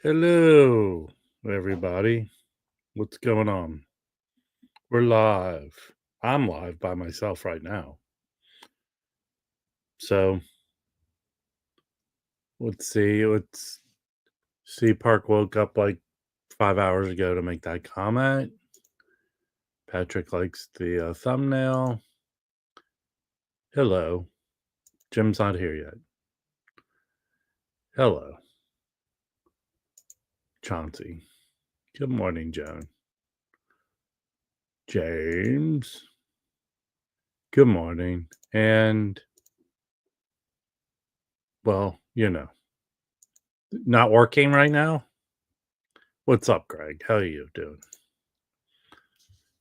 Hello, everybody. What's going on? We're live. I'm live by myself right now. So let's see. Park woke up like 5 hours ago to make that comment. Patrick likes the thumbnail. Hello. Jim's not here yet. Hello. Chauncey. Good morning, Joan. James. Good morning. And, well, not working right now. What's up, Greg? How are you doing?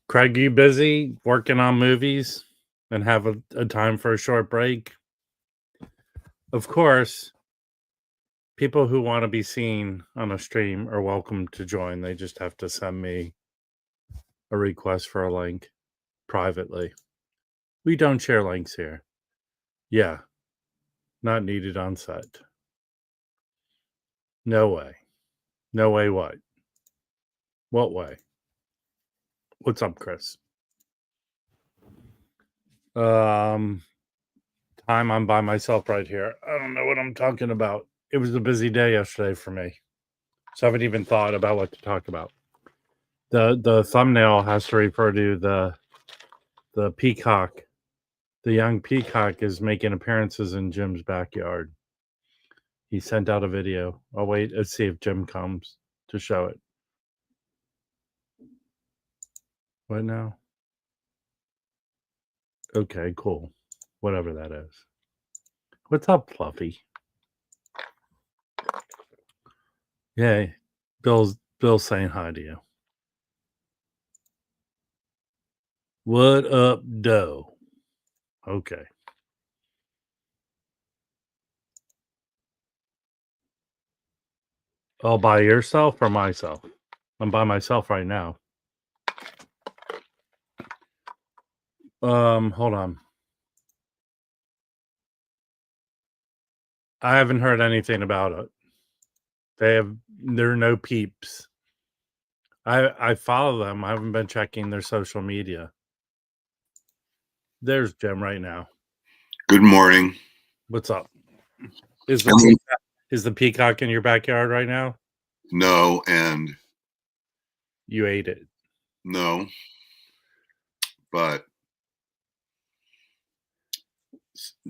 Craig, you busy working on movies and have a time for a short break? Of course, people who want to be seen on a stream are welcome to join. They just have to send me a request for a link privately. We don't share links here. Yeah, not needed on set. No way. No way what? What way? What's up, Chris? Time I'm by myself right here. I don't know what I'm talking about. It was a busy day yesterday for me. So I haven't even thought about what to talk about. The thumbnail has to refer to the peacock. The young peacock is making appearances in Jim's backyard. He sent out a video. I'll wait. Let's see if Jim comes to show it. What now? Okay, cool. Whatever that is. What's up, Fluffy? Yay. Bill's saying hi to you. What up, Doe? Okay. All by yourself or myself? I'm by myself right now. Hold on. I haven't heard anything about it. There are no peeps. I follow them. I haven't been checking their social media. There's Jim right now. Good morning. What's up? Is the peacock in your backyard right now? No, and you ate it. No, but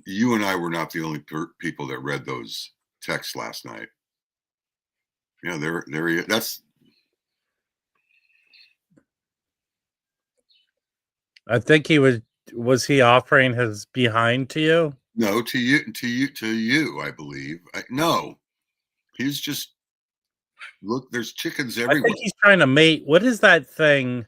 you and I were not the only people that read those texts last night. Yeah, there. That's. I think he was. Was he offering his behind to you? No, to you. I believe. No, he's just. Look, there's chickens everywhere. I think he's trying to mate. What is that thing?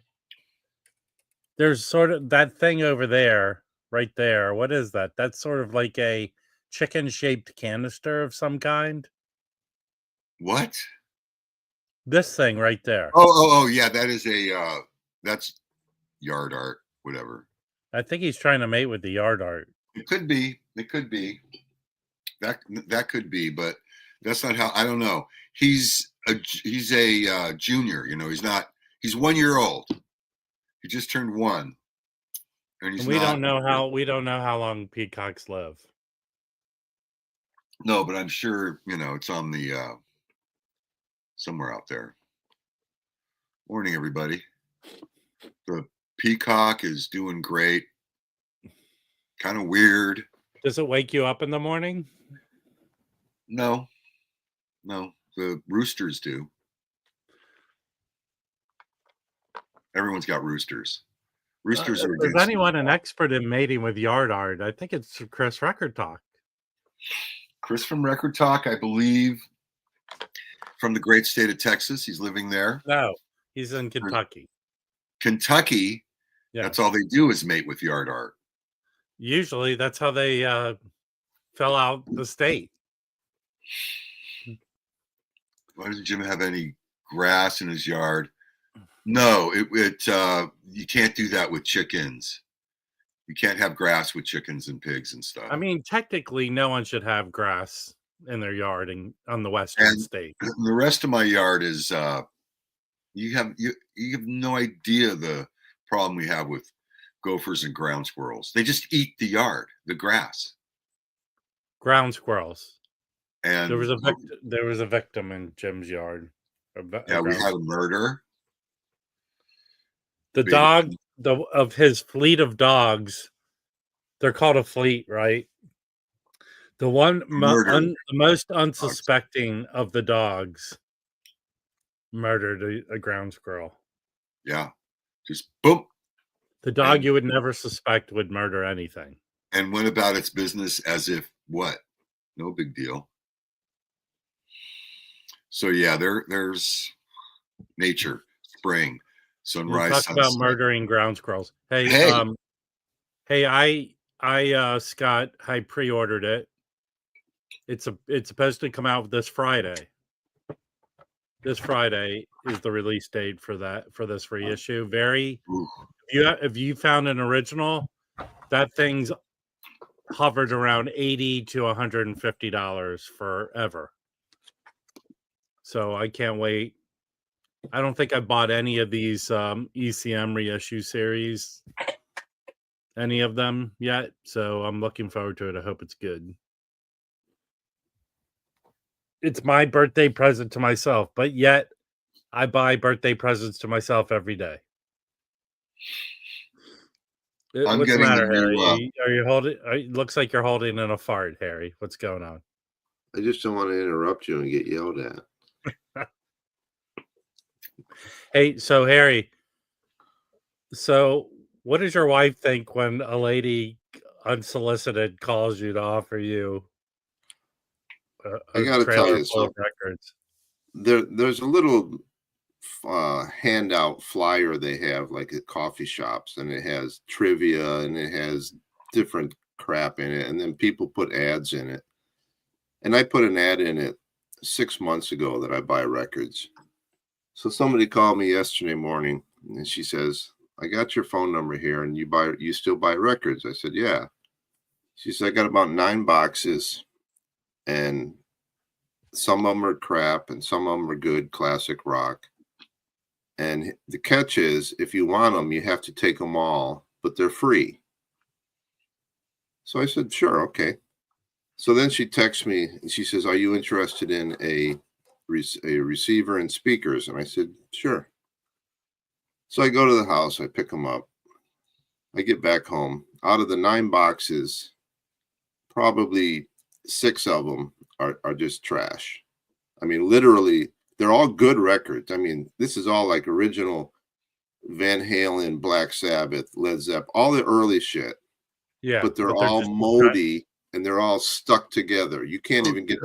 There's sort of that thing over there, right there. What is that? That's sort of like a chicken-shaped canister of some kind. What? This thing right there. Oh, yeah, that is that's yard art, whatever. I think he's trying to mate with the yard art. It could be. That could be, but that's not how. I don't know. He's a junior. He's 1 year old. He just turned 1, and we don't know how long peacocks live. No, but I'm sure it's on the somewhere out there. Morning, everybody. The peacock is doing great. Kind of weird. Does it wake you up in the morning? No, the roosters do. Everyone's got roosters. Roosters are. Is anyone an expert in mating with yard art? I think it's Chris Record Talk. Chris from Record Talk, I believe, from the great state of Texas. He's living there. No, he's in Kentucky. Kentucky? Yeah. That's all they do is mate with yard art. Usually that's how they fell out the state. Why doesn't Jim have any grass in his yard? No, you can't do that with chickens. You can't have grass with chickens and pigs and stuff. I mean, technically, no one should have grass in their yard and on the western And state. the rest of my yard is you have no idea the problem we have with gophers and ground squirrels. They just eat the yard, the grass. Ground squirrels. And There was a victim in Jim's yard. yeah, we had a murder. The dog of his fleet of dogs. They're called a fleet, right? The one the most unsuspecting of the dogs murdered a ground squirrel. Yeah, just boom. The dog you would never suspect would murder anything. And went about its business as if what? No big deal. So yeah, there's nature, spring, sunrise, Talk sunset. about murdering ground squirrels. Hey, Scott, I pre-ordered it. It's supposed to come out this Friday. This Friday is the release date for this reissue. If you found an original, that thing's hovered around $80 to $150 forever. So I can't wait. I don't think I bought any of these ECM reissue series, any of them yet. So I'm looking forward to it. I hope it's good. It's my birthday present to myself, but yet I buy birthday presents to myself every day. What's the matter, Harry? Are you holding? It looks like you're holding in a fart, Harry. What's going on? I just don't want to interrupt you and get yelled at. Hey, so Harry, so what does your wife think when a lady unsolicited calls you to offer you I got to tell you something. Records? There's a little handout flyer they have like at coffee shops, and it has trivia and it has different crap in it, and then people put ads in it. And I put an ad in it 6 months ago that I buy records. So somebody called me yesterday morning and she says, I got your phone number here and you still buy records? I said, yeah. She said, I got about 9 boxes and some of them are crap and some of them are good classic rock. And the catch is, if you want them, you have to take them all, but they're free. So I said, sure, okay. So then she texts me and she says, are you interested in a receiver and speakers? And I said, sure. So I go to the house, I pick them up. I get back home. Out of the 9 boxes, probably 6 of them are just trash. I mean, literally, they're all good records. I mean, this is all like original Van Halen, Black Sabbath, Led Zeppelin, all the early shit. Yeah. But they're all moldy and they're all stuck together. You can't even get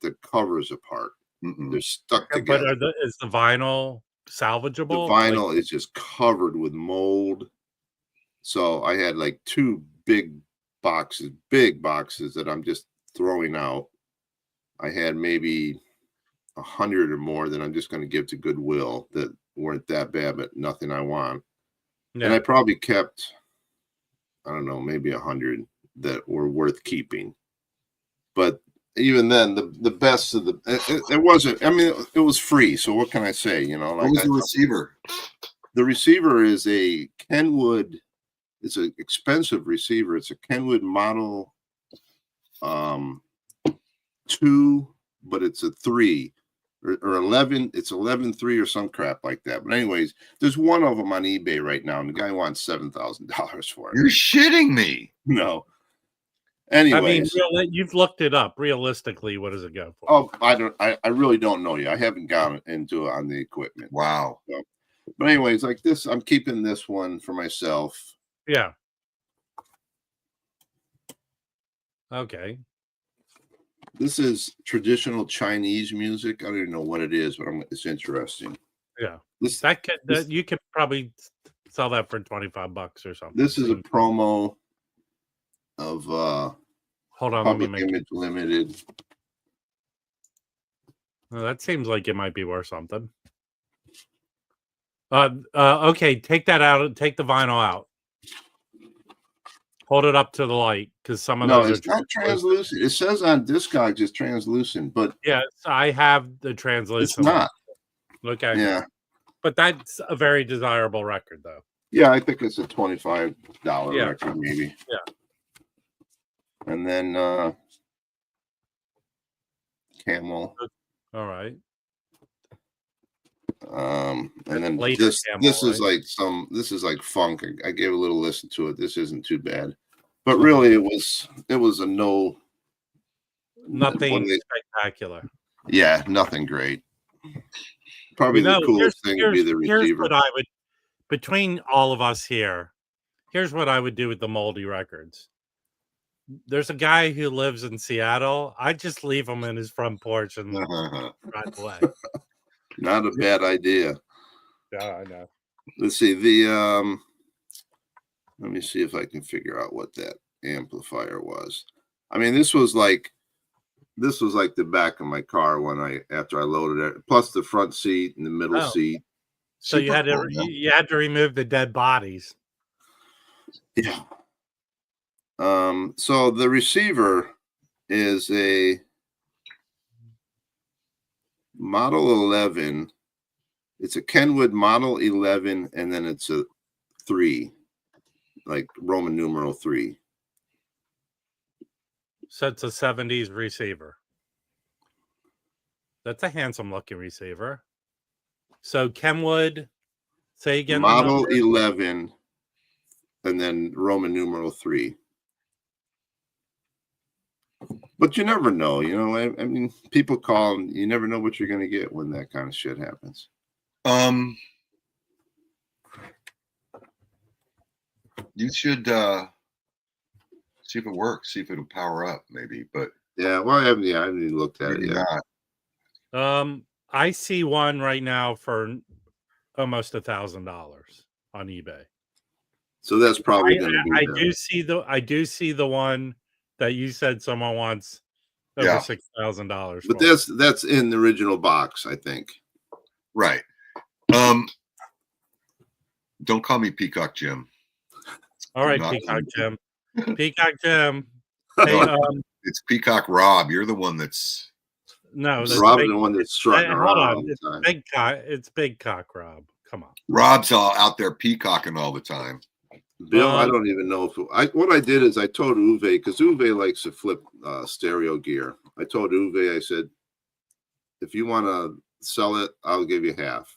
the covers apart. They're stuck together. But is the vinyl salvageable? The vinyl is just covered with mold. So I had like 2 big boxes that I'm just throwing out. I had maybe 100 or more that I'm just going to give to Goodwill that weren't that bad, but nothing I want. Yeah. And I probably kept, I don't know, maybe 100 that were worth keeping. But even then, the best of it wasn't. I mean, it was free. So what can I say? You know, like what was the receiver? The receiver is a Kenwood. It's an expensive receiver. It's a Kenwood model 2, but it's a 3 or 11. It's 11.3 or some crap like that. But anyways, there's one of them on eBay right now, and the guy wants $7,000 for it. You're shitting me. No. Anyways, I mean, you've looked it up. Realistically, what does it go for? Oh, I really don't know yet. I haven't gone into it on the equipment. Wow. So, but anyways, like this, I'm keeping this one for myself. Yeah. Okay. This is traditional Chinese music. I don't even know what it is, but it's interesting. Yeah. You could probably sell that for $25 or something. This is a promo of Hold on, Public Image Limited. Well, that seems like it might be worth something. Okay, take that out. Take the vinyl out. Hold it up to the light because some of No, those are it's not translucent. It says on Discogs it's translucent, but Yes, I have the it's translucent one. not. Okay. Yeah. But that's a very desirable record, though. Yeah, I think it's a $25 Yeah. record, maybe. Yeah. And then Camel. All right. And then Later this Camel, is right? this is like funk. I gave a little listen to it. This isn't too bad. But really it was a no. Nothing spectacular. Yeah, nothing great. Probably the coolest thing would be the Here's receiver. what I would, between all of us here, here's what I would do with the moldy records. There's a guy who lives in Seattle. I just leave him in his front porch and drive away. Not a bad idea. Yeah, I know. Let's see the let me see if I can figure out what that amplifier was. I mean, this was like the back of my car when after I loaded it, plus the front seat and the middle seat. So you had to remove the dead bodies. Yeah. So the receiver is a Model 11. It's a Kenwood Model 11, and then it's a 3, like Roman numeral 3. So it's a 70s receiver. That's a handsome looking receiver. So Kenwood, say again. Model 11, and then Roman numeral 3. But you never know, you know. I mean, people call, and you never know what you're going to get when that kind of shit happens. You should see if it works, see if it'll power up, maybe. But yeah, well, I haven't even looked at it yet. Not. I see one right now for almost $1,000 on eBay. So that's probably going to be. I do see the one that you said someone wants over $6,000. But that's in the original box, I think. Right. Don't call me Peacock Jim. All right, Peacock Jim. Peacock Jim. Hey, it's Peacock Rob. You're the one that's Rob's the one that's strutting around. Hold on, it's Big Cock Rob. Come on. Rob's all out there peacocking all the time. Bill, I don't even know what I did is I told Uwe, because Uwe likes to flip stereo gear. I told Uwe, I said, if you want to sell it, I'll give you half.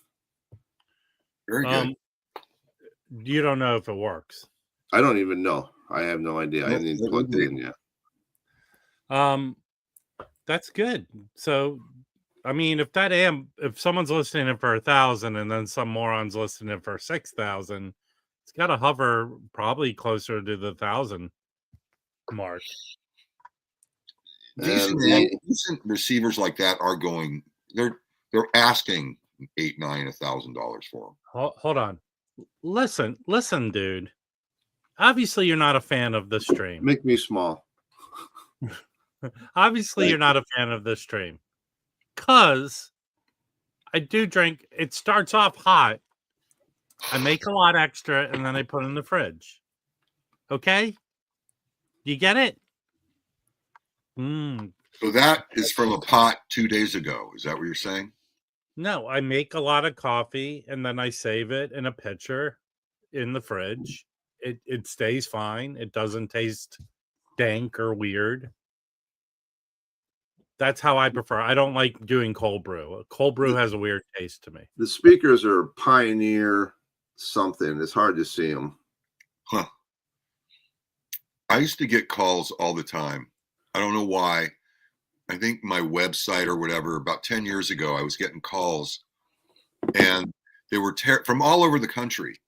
Very good. You don't know if it works. I don't even know. I have no idea. I haven't even plugged it in yet. That's good. So, I mean, if someone's listening for 1,000 and then some moron's listening for 6,000, it's got to hover probably closer to the 1,000 mark. Decent receivers like that are going. They're asking $8,000, $9,000, $1,000 for them. Hold on. Listen, dude. Obviously, you're not a fan of the stream. Make me small. Obviously, you're not a fan of this stream. Because I do drink. It starts off hot. I make a lot extra, and then I put it in the fridge. Okay? You get it? So that is from a pot 2 days ago. Is that what you're saying? No, I make a lot of coffee, and then I save it in a pitcher in the fridge. It stays fine. It doesn't taste dank or weird. That's how I prefer. I don't like doing cold brew. Cold brew has a weird taste to me. The speakers are Pioneer something. It's hard to see them. Huh. I used to get calls all the time. I don't know why. I think my website or whatever, about 10 years ago, I was getting calls, and they were from all over the country.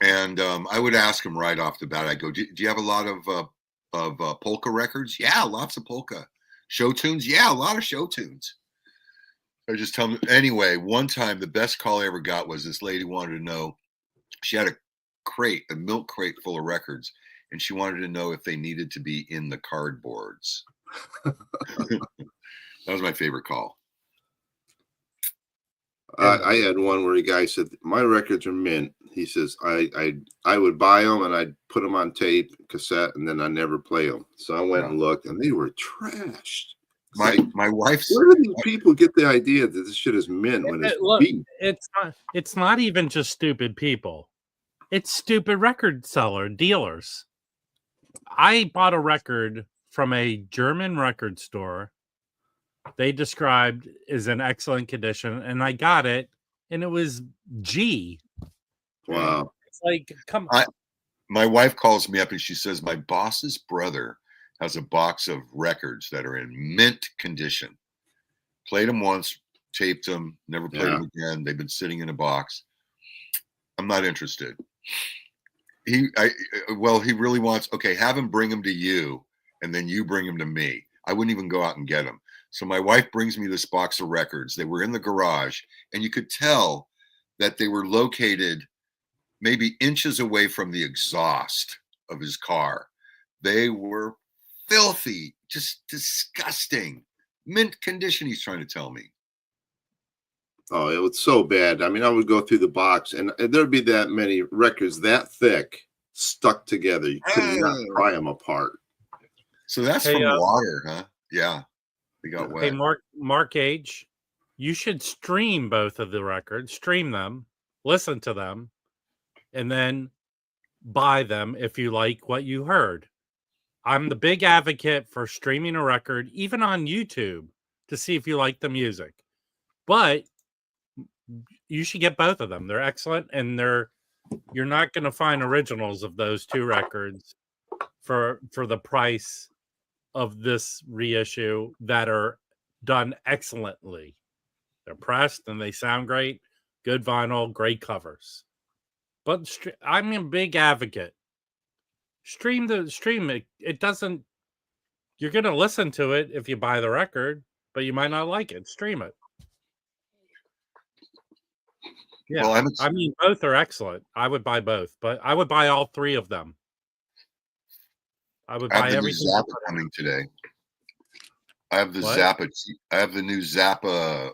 And I would ask them right off the bat. I go, do you have a lot of polka records? Yeah, lots of polka. Show tunes? Yeah, a lot of show tunes. I just tell them. Anyway, one time, the best call I ever got was this lady wanted to know. She had a milk crate full of records, and she wanted to know if they needed to be in the cardboards. That was my favorite call. I had one where a guy said, "My records are mint." He says, "I would buy them and I'd put them on tape, cassette, and then I never play them." So I went and looked, and they were trashed. My wife's Where do these people get the idea that this shit is mint when it's Look, beat? it's not even just stupid people. It's stupid record seller dealers. I bought a record from a German record store. They described is in excellent condition, and I got it, and it was G. Wow. It's like, come. My wife calls me up and she says my boss's brother has a box of records that are in mint condition. Played them once, taped them, never played them again. They've been sitting in a box. I'm not interested. He really wants, okay, have him bring them to you, and then you bring them to me. I wouldn't even go out and get them. So my wife brings me this box of records. They were in the garage, and you could tell that they were located maybe inches away from the exhaust of his car. They were filthy, just disgusting. Mint condition, he's trying to tell me. Oh, it was so bad. I mean, I would go through the box, and there'd be that many records that thick stuck together. You could not pry them apart. So that's from water, huh? Yeah, they got wet. Hey, Mark H., you should stream both of the records, stream them, listen to them, and then buy them if you like what you heard. I'm the big advocate for streaming a record, even on YouTube, to see if you like the music. But you should get both of them. They're excellent, and you're not going to find originals of those two records for the price of this reissue that are done excellently. They're pressed and they sound great. Good vinyl, great covers. But I'm a big advocate. Stream it. It doesn't. You're going to listen to it if you buy the record, but you might not like it. Stream it. Yeah, well, I mean, both are excellent. I would buy both, but I would buy all three of them. I would buy everything. Zappa coming today. I have the Zappa. I have the new Zappa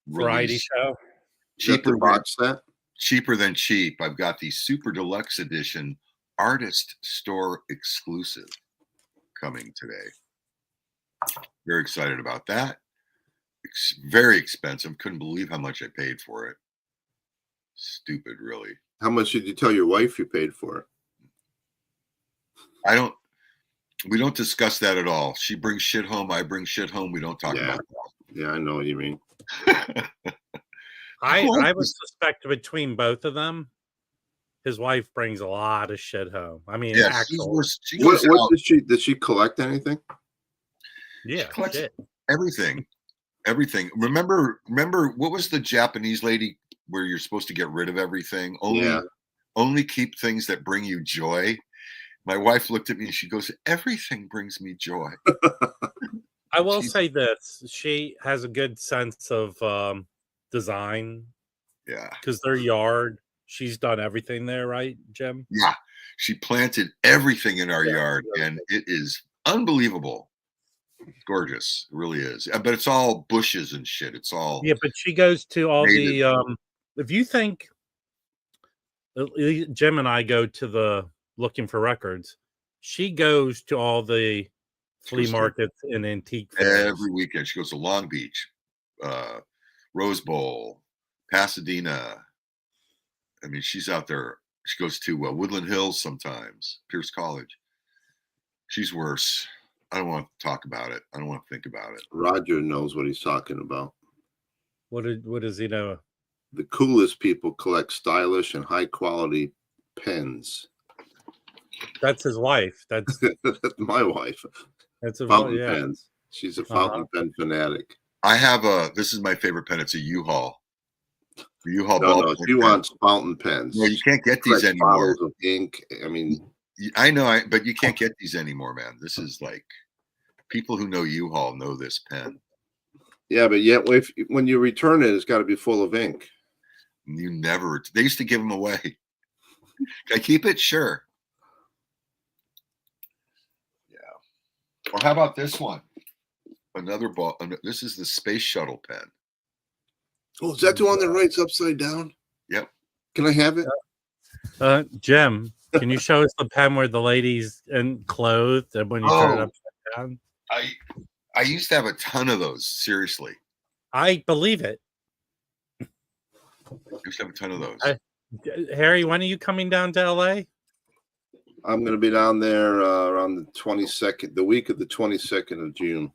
variety show. Cheaper box set. Cheaper than cheap. I've got the Super Deluxe Edition Artist Store exclusive coming today. Very excited about that. It's very expensive. Couldn't believe how much I paid for it. Stupid, really. How much did you tell your wife you paid for it? We don't discuss that at all. She brings shit home. I bring shit home. We don't talk about that. Yeah, I know what you mean. I would suspect between both of them, his wife brings a lot of shit home. I mean, what did she collect anything? Yeah, she collects everything. Everything. Remember what was the Japanese lady where you're supposed to get rid of everything? Only keep things that bring you joy. My wife looked at me and she goes, "Everything brings me joy." I will say this. She has a good sense of design. Yeah. Because their yard, she's done everything there, right, Jim? Yeah. She planted everything in our yard, and it is unbelievable. It's gorgeous. It really is. But it's all bushes and shit. It's all. Yeah, but she goes to all the if you think Jim and I go to the looking for records, she goes to all the flea markets and antique fairs. Every weekend. She goes to Long Beach, Rose Bowl, Pasadena. I mean, she's out there. She goes to Woodland Hills sometimes, Pierce College. She's worse. I don't want to talk about it. I don't want to think about it. Roger knows what he's talking about. What does he know? The coolest people collect stylish and high quality pens. That's his wife. That's my wife. That's a fountain pens. She's a fountain pen fanatic. I have this is my favorite pen. It's a U-Haul. U-Haul no, she wants fountain pens. No, you can't get these anymore. Bottles of ink. I mean, I know, but you can't get these anymore, man. This is like people who know U-Haul know this pen. Yeah, but yet when you return it, it's got to be full of ink. You never. They used to give them away. Can I keep it? Sure. Yeah. Or how about this one? Another ball. This is the Space Shuttle pen. Oh, is that the one that writes upside down? Yep. Can I have it? Jim, can you show us the pen where the lady's clothed and when you turn it Oh. upside down? I used to have a ton of those. Seriously, I believe it. I used to have a ton of those. Harry, when are you coming down to LA? I'm going to be down there around the 22nd, the week of the 22nd of June.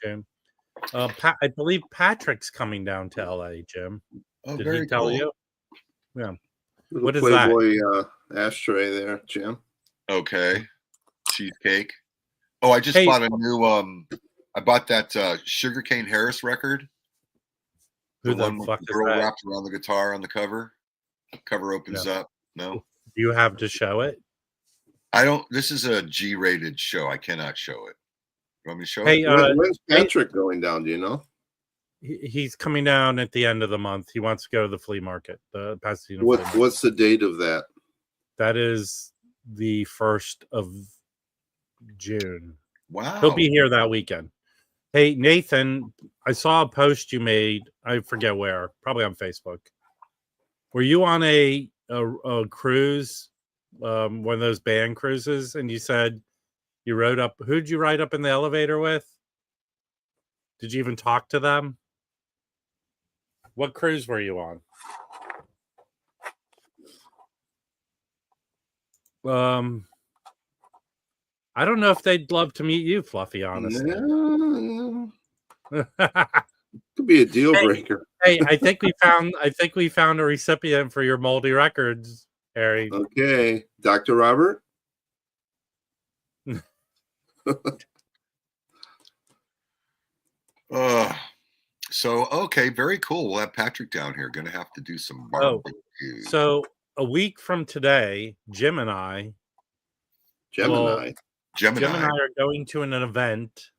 Jim, I believe Patrick's coming down to LA. Jim, Oh, did very he tell cool. you? Yeah. Little What is Playboy ashtray there, Jim. Okay. Cheesecake. Oh, I just bought a new I bought that Sugarcane Harris record. Who The one with fuck the is girl that? wrapped around the guitar on the cover. Cover opens up. No. Do you have to show it? I don't. This is a G-rated show. I cannot show it. You want me to show Hey, it? When's Patrick going down? Do you know? He's coming down at the end of the month. He wants to go to the flea market, the Pasadena flea market. What's the date of that? That is the 1st of June. Wow. He'll be here that weekend. Hey, Nathan, I saw a post you made. I forget where, probably on Facebook. Were you on a cruise, one of those band cruises, and you said you rode up? Who'd you ride up in the elevator with? Did you even talk to them? What cruise were you on? I don't know if they'd love to meet you, Fluffy, honestly. No. Could be a deal breaker. Hey, I think we found a recipient for your moldy records, Harry. Okay. Dr. Robert? So okay, very cool. We'll have Patrick down here. Gonna have to do some barbecue. So a week from today, Jim and I Gemini are going to an event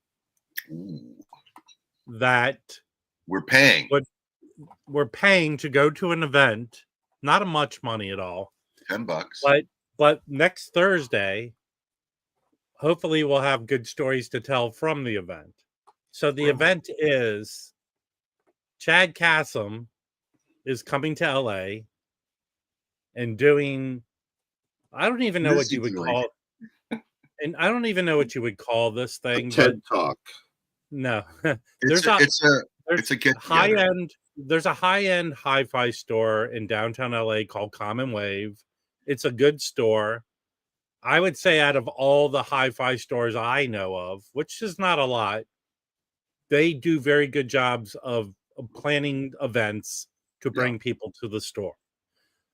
that we're paying. We're paying to go to an event, not much money at all. $10. But next Thursday, hopefully we'll have good stories to tell from the event. So the event is Chad Kassem is coming to LA and doing, I don't even know what you would call it. And I don't even know what you would call this thing. TED Talk. No. It's a get high-end. There's a high-end hi-fi store in downtown LA called Common Wave. It's a good store. I would say out of all the hi-fi stores I know of, which is not a lot, they do very good jobs of planning events to bring people to the store.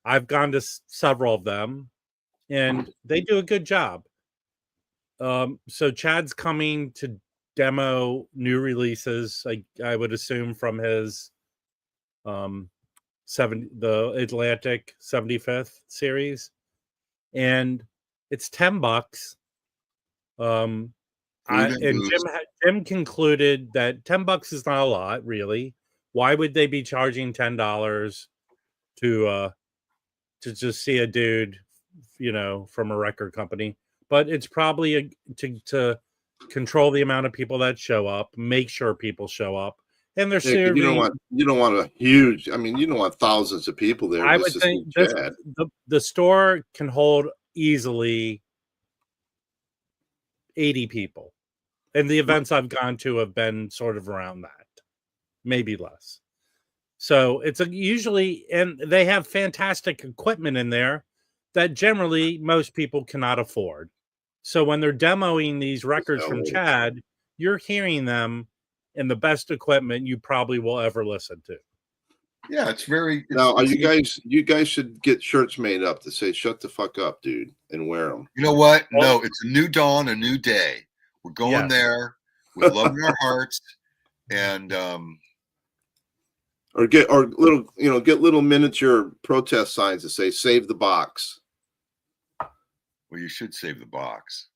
I've gone to several of them, and they do a good job. So Chad's coming to demo new releases, I would assume from his the Atlantic 75th series, and it's $10. Jim concluded that $10 is not a lot, really. Why would they be charging $10 to just see a dude, from a record company? But it's probably to control the amount of people that show up, make sure people show up, and they're serving. You don't want a huge. I mean, you don't want thousands of people there. I would think the store can hold easily 80 people, and the events I've gone to have been sort of around that, maybe less. So it's usually, and they have fantastic equipment in there that generally most people cannot afford. So when they're demoing these records from Chad, you're hearing them in the best equipment you probably will ever listen to. Yeah, it's very. Now, are you guys should get shirts made up that say "Shut the fuck up, dude," and wear them. You know what? No, it's a new dawn, a new day. We're going there with love in our hearts, and get little miniature protest signs that say "Save the box." Well, you should save the box.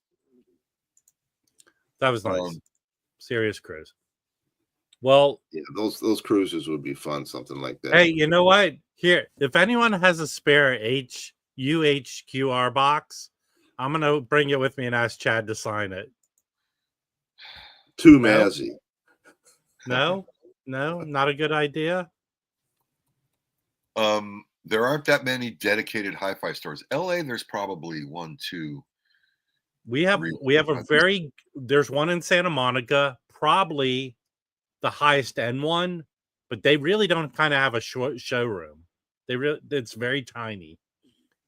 That was nice. Serious cruise. Well, yeah, those cruises would be fun, something like that. Hey, you know what? Here, if anyone has a spare UHQR box, I'm gonna bring it with me and ask Chad to sign it. Too Mazzy. No, not a good idea. There aren't that many dedicated hi-fi stores. LA, there's probably 1, 2, We have 3. there's one in Santa Monica, probably the highest end one, but they really don't kind of have a showroom. It's very tiny.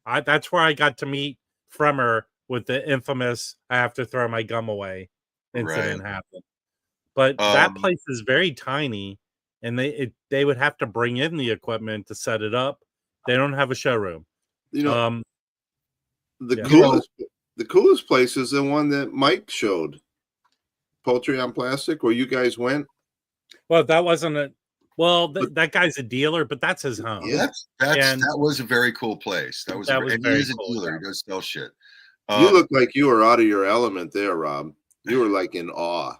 That's where I got to meet Fremer with the infamous "I have to throw my gum away" incident Right. happen. But that Um, place is very tiny, and they would have to bring in the equipment to set it up. They don't have a showroom. You know, Um, the yeah. coolest place is the one that Mike showed, Poultry on Plastic, where you guys went. Well, that wasn't a. Well, But that guy's a dealer, but that's his home. yeah, And that was a very cool place. That was that was and he very is a cool. dealer. Yeah. He does sell shit. you look like you were out of your element there, Rob. You were like in awe.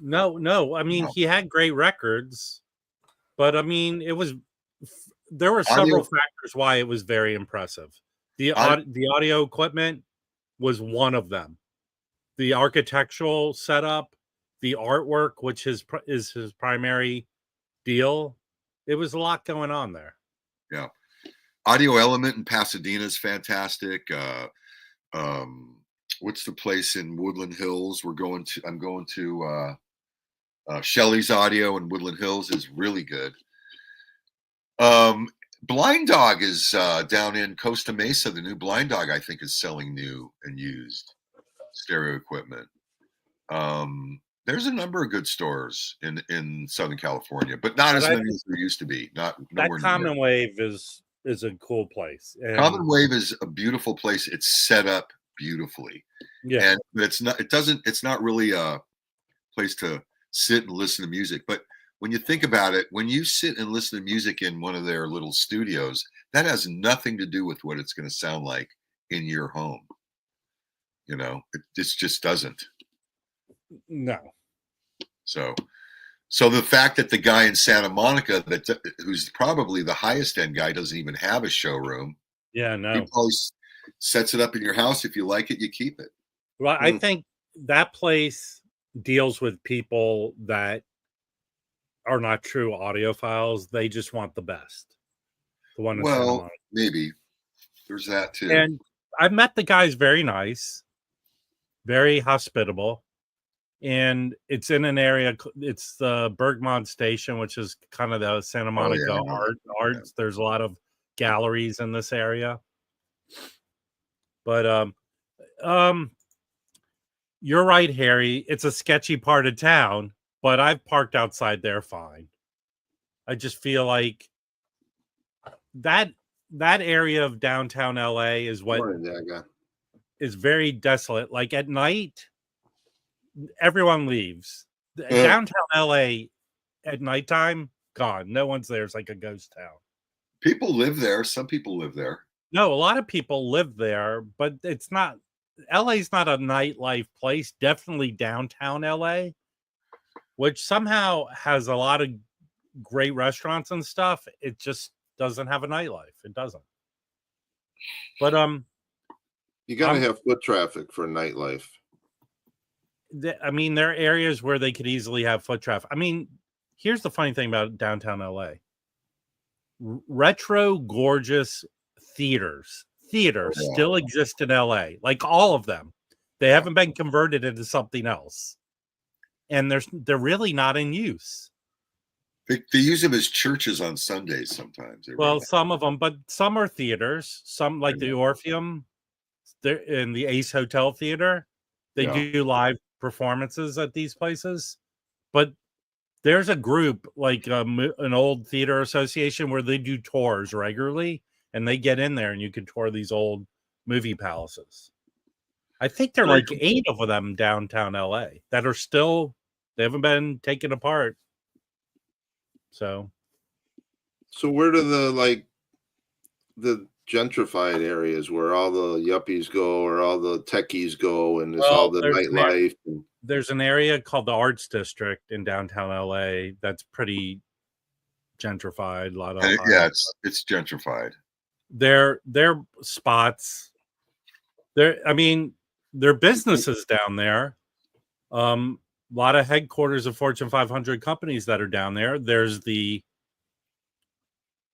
No. I mean, No. he had great records, but I mean, there were Audio, several factors why it was very impressive. The audio equipment was one of them. The architectural setup, the artwork, which is his primary deal. It was a lot going on there. yeah. Audio Element in Pasadena is fantastic. What's the place in Woodland Hills? I'm going to Shelley's Audio in Woodland Hills is really good. Blind Dog is down in Costa Mesa. The new Blind Dog, I think, is selling new and used stereo equipment. There's a number of good stores in Southern California, but not as many as there used to be. Not That nowhere near. Common Wave is a cool place. And Common Wave is a beautiful place. It's set up beautifully. yeah, But it's not really a place to sit and listen to music. But when you think about it, when you sit and listen to music in one of their little studios, that has nothing to do with what it's going to sound like in your home. It just doesn't. no. So the fact that the guy in Santa Monica who's probably the highest end guy doesn't even have a showroom. Yeah, He no. probably sets it up in your house. If you like it, you keep it. Well, I think that place deals with people that are not true audiophiles. They just want the best. The one in Santa Well, Monica. maybe there's that too. And I've met the guys, very nice, very hospitable. And it's in an area, it's the Bergmont Station, which is kind of the Santa Monica arts. There's a lot of galleries in this area. But you're right, Harry. It's a sketchy part of town, but I've parked outside there fine. I just feel like that area of downtown LA is what is very desolate. Like at night, everyone leaves. Downtown LA at nighttime, gone. No one's there. It's like a ghost town. People live there. Some people live there. No, a lot of people live there, but it's not. LA's not a nightlife place. Definitely downtown LA, which somehow has a lot of great restaurants and stuff. It just doesn't have a nightlife. It doesn't. But you gotta have foot traffic for nightlife. I mean, there are areas where they could easily have foot traffic. I mean, here's the funny thing about downtown LA. Retro, gorgeous theaters still exist in LA, like all of them. They haven't been converted into something else. And they're really not in use. They use them as churches on Sundays sometimes. Well, some of them, but some are theaters. Some, like the Orpheum, they're in the Ace Hotel Theater. They do live performances at these places. But there's a group, like an old theater association, where they do tours regularly, and they get in there and you can tour these old movie palaces. I think there are like 8 of them downtown LA that are still, they haven't been taken apart. So where do the gentrified areas where all the yuppies go or all the techies go, and it's all the nightlife? There's an area called the Arts District in downtown LA that's pretty gentrified. A lot of it's gentrified. Their spots. I mean, their businesses down there. A lot of headquarters of Fortune 500 companies that are down there. There's the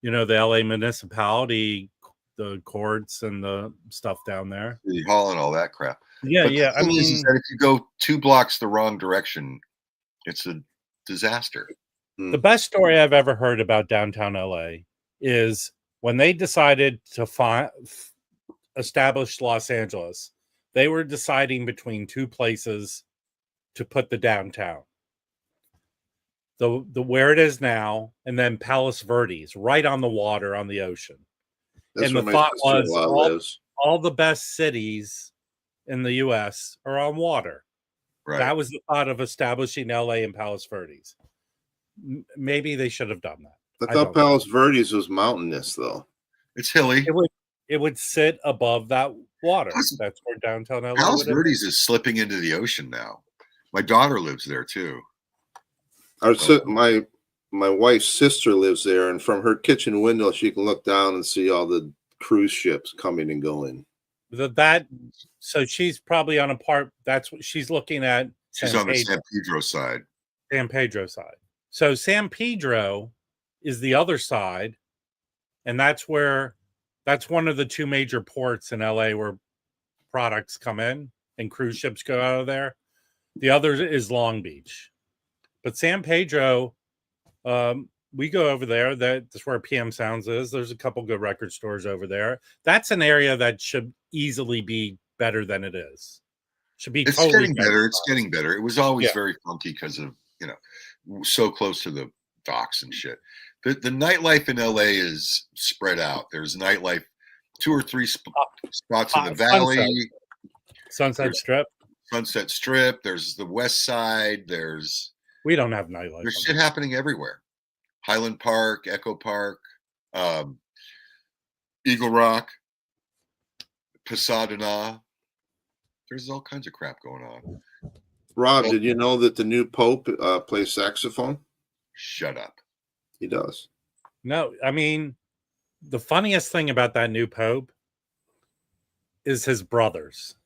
You know, the LA municipality, the courts and the stuff down there. City Hall and all that crap. Yeah, But yeah. the thing is that if you go 2 blocks the wrong direction, it's a disaster. The best story I've ever heard about downtown LA is when they decided to establish Los Angeles, they were deciding between two places to put the downtown. The where it is now, and then Palos Verdes, right on the water, on the ocean. That's And where the my thought was sister-in-law lives. all the best cities in the US are on water. Right. That was the thought of establishing LA and Palos Verdes. Maybe they should have done that. I thought Palos Verdes was mountainous, though. It's hilly. It would sit above that water. That's where downtown LA Palos would have Verdes is slipping into the ocean now. My daughter lives there too. My wife's sister lives there, and from her kitchen window, she can look down and see all the cruise ships coming and going. So she's probably on a part. That's what she's looking at. She's on the San Pedro side. San Pedro side. So San Pedro is the other side, and that's one of the two major ports in LA where products come in and cruise ships go out of there. The other is Long Beach. But San Pedro, we go over there. That's where PM Sounds is. There's a couple good record stores over there. That's an area that should easily be better than it is. Should be. It's totally getting better. It's getting better. It was always very funky because of, so close to the docks and shit. The nightlife in LA is spread out. There's nightlife, 2 or 3 spots in the valley. Sunset Strip. Sunset Strip. There's the West Side. We don't have nightlife. There's shit happening everywhere. Highland Park, Echo Park, Eagle Rock, Pasadena. There's all kinds of crap going on. Rob, did you know that the new Pope plays saxophone? Shut up. He does. No, I mean, the funniest thing about that new Pope is his brothers.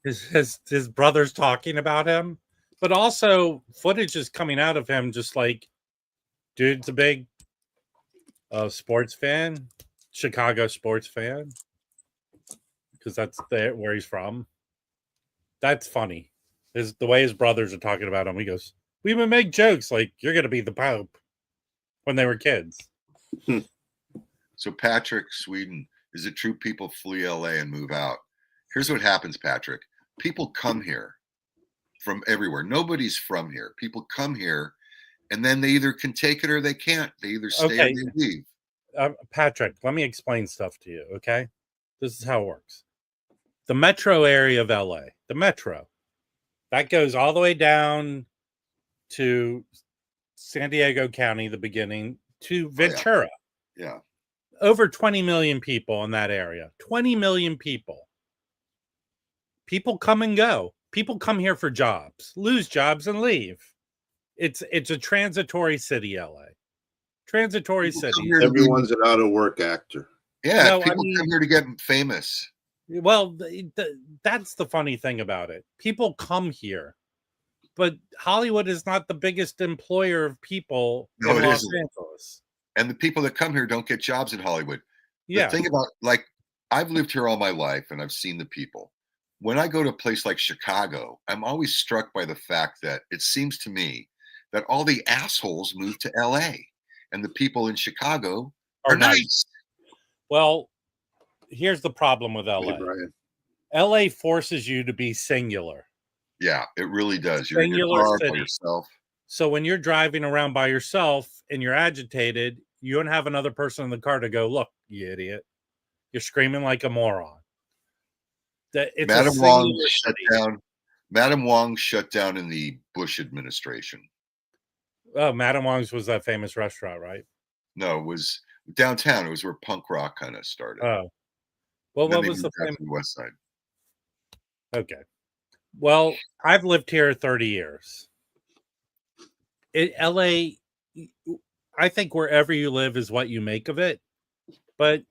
His brothers talking about him, but also footage is coming out of him just like, dude's a big sports fan, Chicago sports fan, because that's where he's from. That's funny. The way his brothers are talking about him, he goes, we even make jokes like you're going to be the Pope when they were kids. So Patrick, Sweden, is it true people flee LA and move out? Here's what happens, Patrick. People come here from everywhere. Nobody's from here. People come here, and then they either can take it or they can't. They either stay or they leave. Patrick, let me explain stuff to you, okay? This is how it works. The metro area of LA, the metro, that goes all the way down to San Diego County, the beginning, to Ventura. Yeah. Over 20 million people in that area. 20 million people. People come and go. People come here for jobs, lose jobs, and leave. It's a transitory city, LA. Transitory city. Everyone's an out of work actor. Yeah, people come here to get famous. Well, that's the funny thing about it. People come here, but Hollywood is not the biggest employer of people in Los Angeles. And the people that come here don't get jobs in Hollywood. Yeah. The thing about, like, I've lived here all my life and I've seen the people. When I go to a place like Chicago, I'm always struck by the fact that it seems to me that all the assholes move to LA and the people in Chicago are nice. Well, here's the problem with LA. Hey, LA forces you to be singular. Yeah, it really does. You're Singular in your car city. by yourself. So when you're driving around by yourself and you're agitated, you don't have another person in the car to go, look, you idiot. You're screaming like a moron. Madam Wong shut down. Madam Wong shut down in the Bush administration. Oh, Madam Wong's was that famous restaurant, right? No, it was downtown. It was where punk rock kind of started. Oh, well, what was the West Side? Okay. Well, I've lived here 30 years. LA, I think wherever you live is what you make of it, but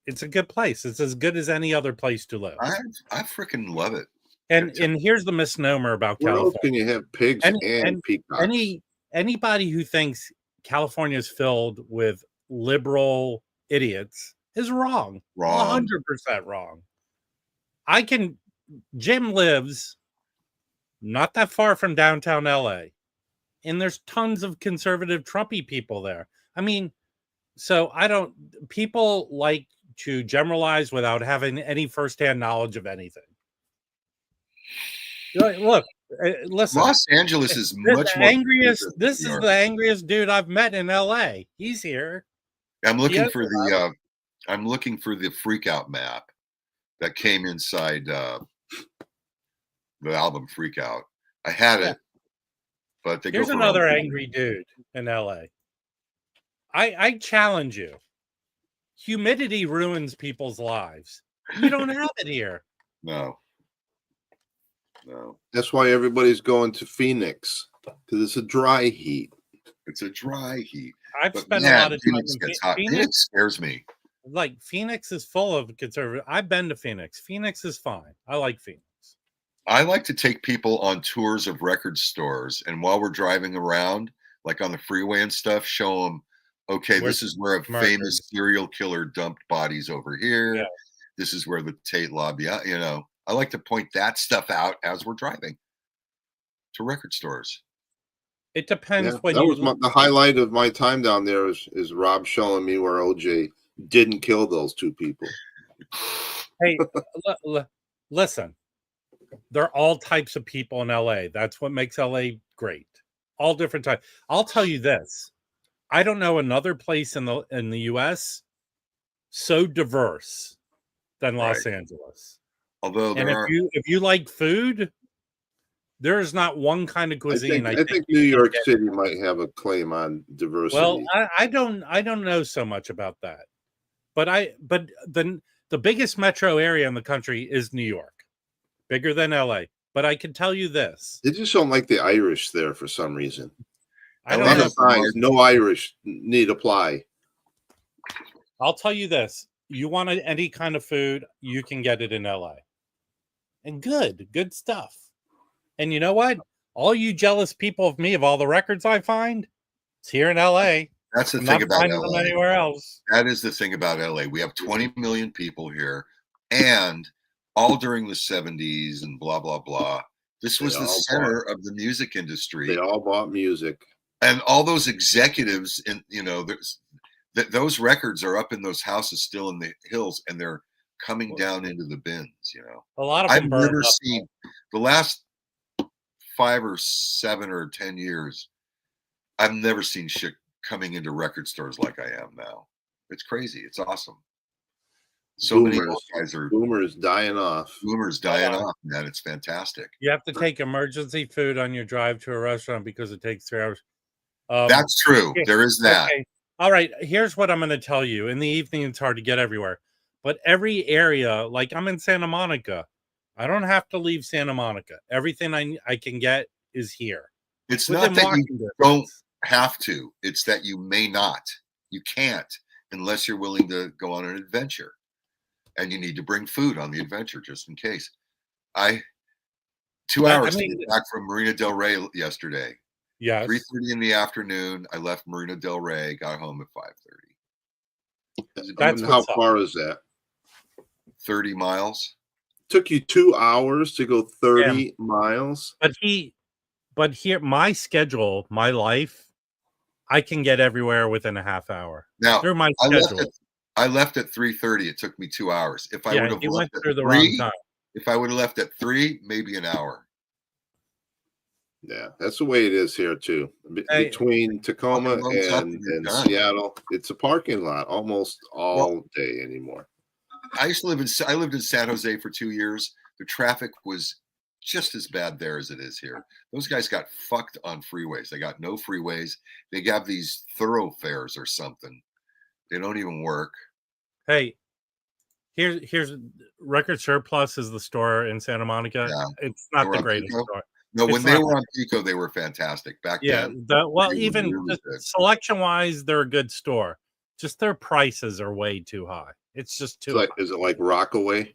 it's a good place. It's as good as any other place to live. I freaking love it. And here's the misnomer about Where California. else can you have pigs and peacocks? Anybody who thinks California is filled with liberal idiots is wrong. Wrong. 100% wrong. Jim lives not that far from downtown LA, and there's tons of conservative Trumpy people there. I mean, so people like to generalize without having any firsthand knowledge of anything. Look, listen. Los Angeles is much more. This is the angriest dude I've met in LA. He's here. I'm looking for the freak out map that came inside the album Freak Out. I had it, but here's another angry dude in LA. I challenge you. Humidity ruins people's lives. You don't have it here. No. That's why everybody's going to Phoenix, because it's a dry heat. It's a dry heat. I've spent a lot of time in Phoenix. Phoenix scares me. Like, Phoenix is full of conservative. I've been to Phoenix. Phoenix is fine. I like Phoenix. I like to take people on tours of record stores, and while we're driving around, like on the freeway and stuff, show them, okay, this is where a famous serial killer dumped bodies over here. Yeah. This is where the Tate lobby, I like to point that stuff out as we're driving to record stores. It depends when that was the highlight of my time down there is Rob showing me where OJ didn't kill those two people. Hey, listen, there are all types of people in LA. That's what makes LA great. All different types. I'll tell you this. I don't know another place in the US so diverse than Los Angeles. Although if you like food, there is not one kind of cuisine. I think New York City might have a claim on diversity. Well, I don't know so much about that, but the biggest metro area in the country is New York, bigger than LA. But I can tell you this: they just don't like the Irish there for some reason. I don't know. No Irish need apply. I'll tell you this: you want any kind of food, you can get it in LA. And good stuff. And you know what? All you jealous people of me, of all the records I find, it's here in LA. That's the thing about LA. Anywhere else. That is the thing about LA. We have 20 million people here, and all during the 70s and blah, blah, blah. This was the center of the music industry. They all bought music. And all those executives, and those records are up in those houses still in the hills, and they're coming down into the bins, A lot of them I've never seen the last 5 or 7 or 10 years. I've never seen shit coming into record stores like I am now. It's crazy. It's awesome. So many guys are boomers dying off. Boomers dying off, man. It's fantastic. You have to take emergency food on your drive to a restaurant because it takes 3 hours. That's true. There is that. Okay. All right. Here's what I'm going to tell you. In the evening, it's hard to get everywhere. But every area, like I'm in Santa Monica, I don't have to leave Santa Monica. Everything I can get is here. It's not that you don't have to. It's that you may not. You can't unless you're willing to go on an adventure. And you need to bring food on the adventure just in case. 2 hours to get back from Marina Del Rey yesterday. Yeah. 3:30 in the afternoon. I left Marina Del Rey, got home at 5:30. That's how far is that? 30 miles. Took you 2 hours to go 30 miles. But here, my schedule, my life, I can get everywhere within a half hour. Now, through my schedule. I left at 3:30. It took me 2 hours. If I would have left at 3, if I would have left at 3, maybe an hour. Yeah, that's the way it is here too. Between Tacoma and Seattle, it's a parking lot almost all day anymore. I lived in San Jose for 2 years. The traffic was just as bad there as it is here. Those guys got fucked on freeways. They got no freeways. They got these thoroughfares or something. They don't even work. Hey, here's Record Surplus is the store in Santa Monica. Yeah. It's not the greatest store. No, when they were on Pico, they were fantastic. Back then. Even selection-wise, they're a good store. Just their prices are way too high. It's just too high. Is it like Rockaway?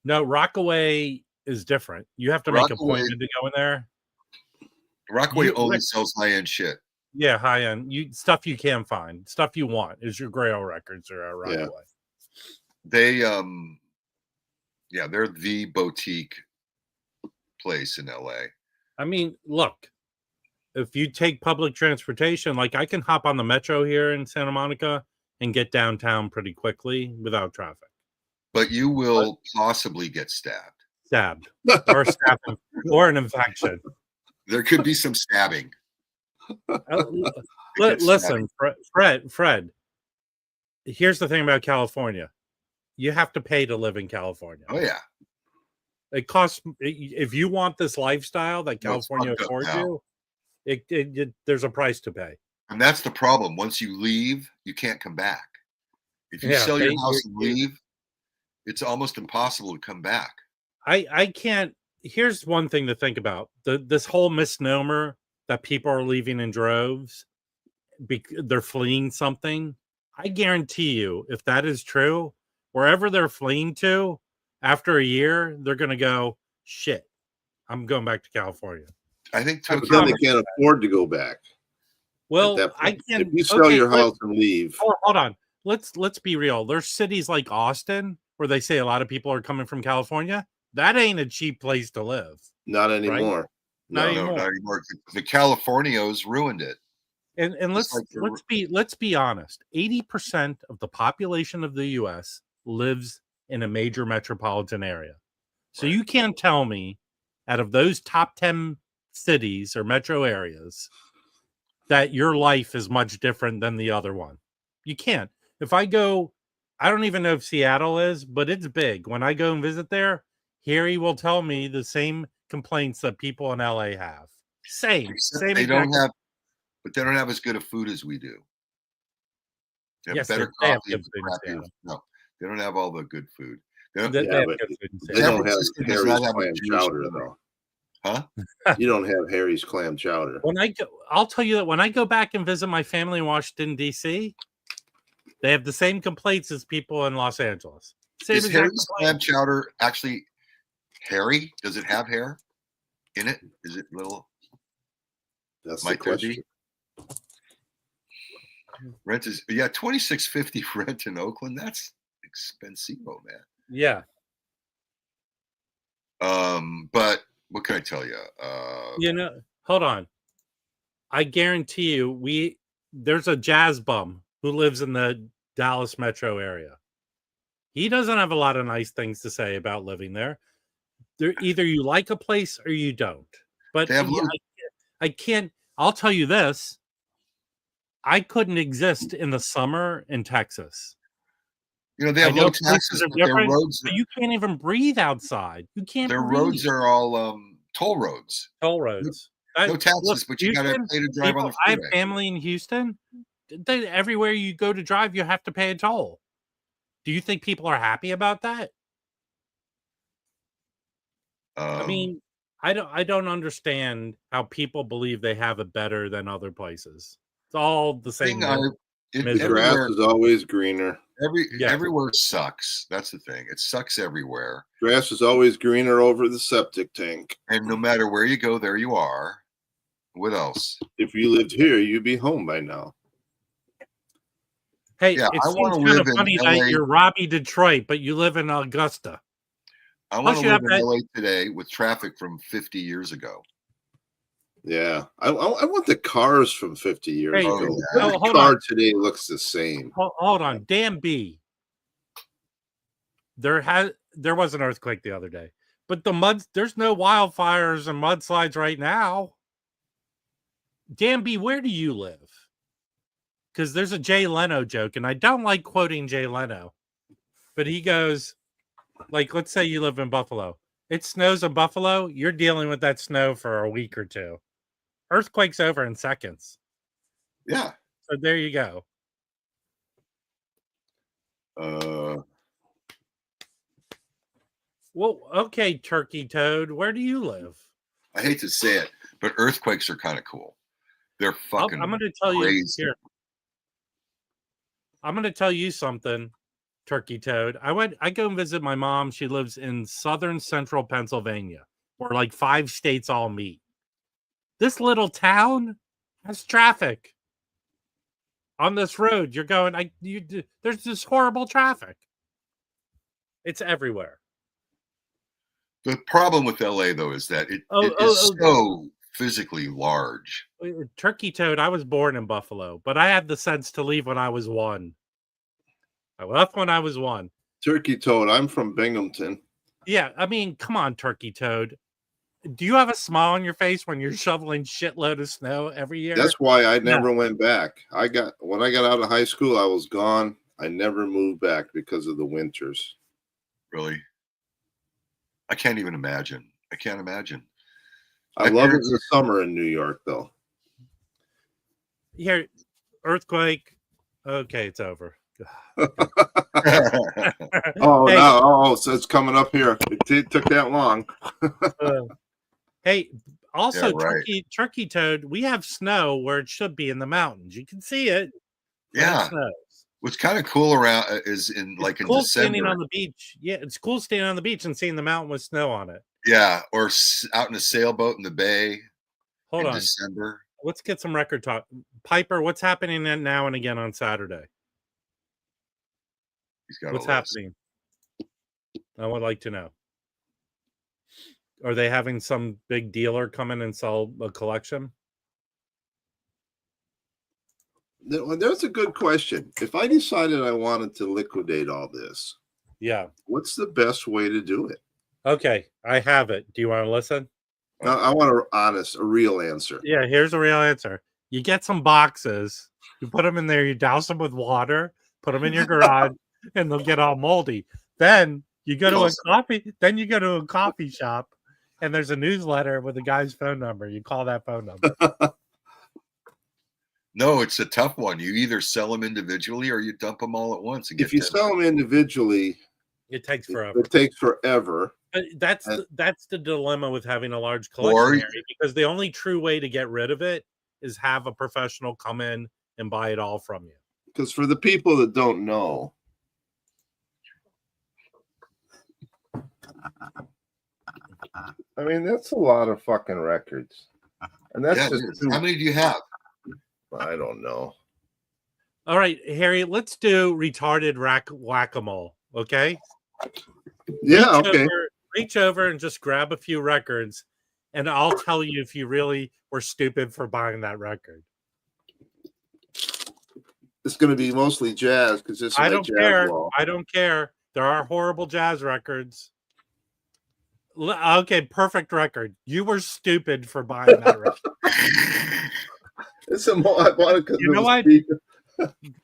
No, Rockaway is different. You have to make an appointment to go in there. Rockaway only sells high-end shit. Yeah, high end. Stuff you can find. Stuff you want is your Grail records or right Yeah. away. They they're the boutique place in LA. I mean, look, if you take public transportation, like I can hop on the metro here in Santa Monica and get downtown pretty quickly without traffic. But you will possibly get stabbed. Stabbed or stabbing or an infection. There could be some stabbing. Listen, Fred. Here's the thing about California: you have to pay to live in California. Oh yeah, it costs. If you want this lifestyle that No, it's California fucked up affords now. you, there's a price to pay. And that's the problem. Once you leave, you can't come back. If you sell your house and leave, it's almost impossible to come back. I can't. Here's one thing to think about: this whole misnomer that people are leaving in droves, they're fleeing something. I guarantee you, if that is true, wherever they're fleeing to, after a year, they're going to go, shit, I'm going back to California. I think But then they can't afford to go back. Well, I can. If you sell your house and leave. Hold on. Let's be real. There's cities like Austin where they say a lot of people are coming from California. That ain't a cheap place to live. Not anymore. Right? Not anymore. The Californios ruined it. And let's be honest. 80% of the population of the US lives in a major metropolitan area. So you can't tell me out of those top 10 cities or metro areas that your life is much different than the other one. You can't. If I go, I don't even know if Seattle is, but it's big. When I go and visit there, Harry will tell me the same complaints that people in LA have. Same. They don't have, but they don't have as good a food as we do. They have better coffee. No, they don't have all the good food. They don't have Harry's clam chowder, though. Huh? You don't have Harry's clam chowder. I'll tell you that when I go back and visit my family in Washington, D.C., they have the same complaints as people in Los Angeles. Is Harry's clam chowder actually hairy? Does it have hair in it? Is it little? That's the question. Rent is $26.50 rent in Oakland. That's expensive, man. Yeah. But what can I tell you? Hold on. I guarantee you, there's a jazz bum who lives in the Dallas metro area. He doesn't have a lot of nice things to say about living there. Either you like a place or you don't. But I can't. I'll tell you this. I couldn't exist in the summer in Texas. They have low taxes, but their roads. But you can't even breathe outside. You can't. Their roads are all toll roads. Toll roads. No taxes, but you got to pay to drive on the freeway. I have family in Houston. Everywhere you go to drive, you have to pay a toll. Do you think people are happy about that? I mean, I don't understand how people believe they have it better than other places. It's all the same. The grass is always greener. Everywhere sucks. That's the thing. It sucks everywhere. Grass is always greener over the septic tank. And no matter where you go, there you are. What else? If you lived here, you'd be home by now. Hey, it seems kind of funny that you're Robbie Detroit, but you live in Augusta. I want to live in LA today with traffic from 50 years ago. Yeah, I want the cars from 50 years ago. Yeah. The car today looks the same. Hold on, Dan B. There was an earthquake the other day, but there's no wildfires and mudslides right now. Dan B, where do you live? Because there's a Jay Leno joke, and I don't like quoting Jay Leno, but he goes, like, let's say you live in Buffalo. It snows in Buffalo. You're dealing with that snow for a week or two. Earthquake's over in seconds. Yeah. So there you go. Well, okay, Turkey Toad, where do you live? I hate to say it, but earthquakes are kind of cool. They're fucking I'm going to tell crazy. You here. I'm going to tell you something, Turkey Toad. I go and visit my mom. She lives in southern central Pennsylvania, where like 5 states all meet. This little town That's traffic on this road. You're going. There's this horrible traffic. It's everywhere. The problem with LA though is that it is so physically large. Turkey Toad, I was born in Buffalo, but I had the sense to leave when I was 1. I left when I was 1. Turkey Toad, I'm from Binghamton. Yeah, I mean, come on, Turkey Toad. Do you have a smile on your face when you're shoveling shitload of snow every year? That's why I never went back. When I got out of high school, I was gone. I never moved back because of the winters. Really? I can't even imagine. I can't imagine. I love it in the summer in New York, though. Here, earthquake. Okay, it's over. So it's coming up here. It took that long. Hey, also, right. Turkey Toad, we have snow where it should be in the mountains. You can see it. Yeah. It snows. What's kind of cool around is in cool December. Standing on the beach. Yeah, it's cool standing on the beach and seeing the mountain with snow on it. Yeah, or out in a sailboat in the bay. Hold on. December. Let's get some record talk. Piper, what's happening now and again on Saturday? What's happening? I would like to know. Are they having some big dealer come in and sell a collection? There's a good question. If I decided I wanted to liquidate all this, what's the best way to do it? Okay, I have it. Do you want to listen? I want a real answer. Yeah, here's a real answer. You get some boxes, you put them in there, you douse them with water, put them in your garage, and they'll get all moldy. Then you go to a coffee shop, and there's a newsletter with a guy's phone number. You call that phone number. No, it's a tough one. You either sell them individually or you dump them all at once. If you sell them individually, it takes forever. It takes forever. But that's the dilemma with having a large collection, because the only true way to get rid of it is have a professional come in and buy it all from you. Because for the people that don't know, I mean, that's a lot of fucking records. And that's how many do you have? I don't know. All right, Harry, let's do retarded whack-a-mole, okay? Yeah, Reach over and just grab a few records, and I'll tell you if you really were stupid for buying that record. It's going to be mostly jazz because this. I don't care. I don't care. There are horrible jazz records. Okay, perfect record. You were stupid for buying that record. I bought it because you know what?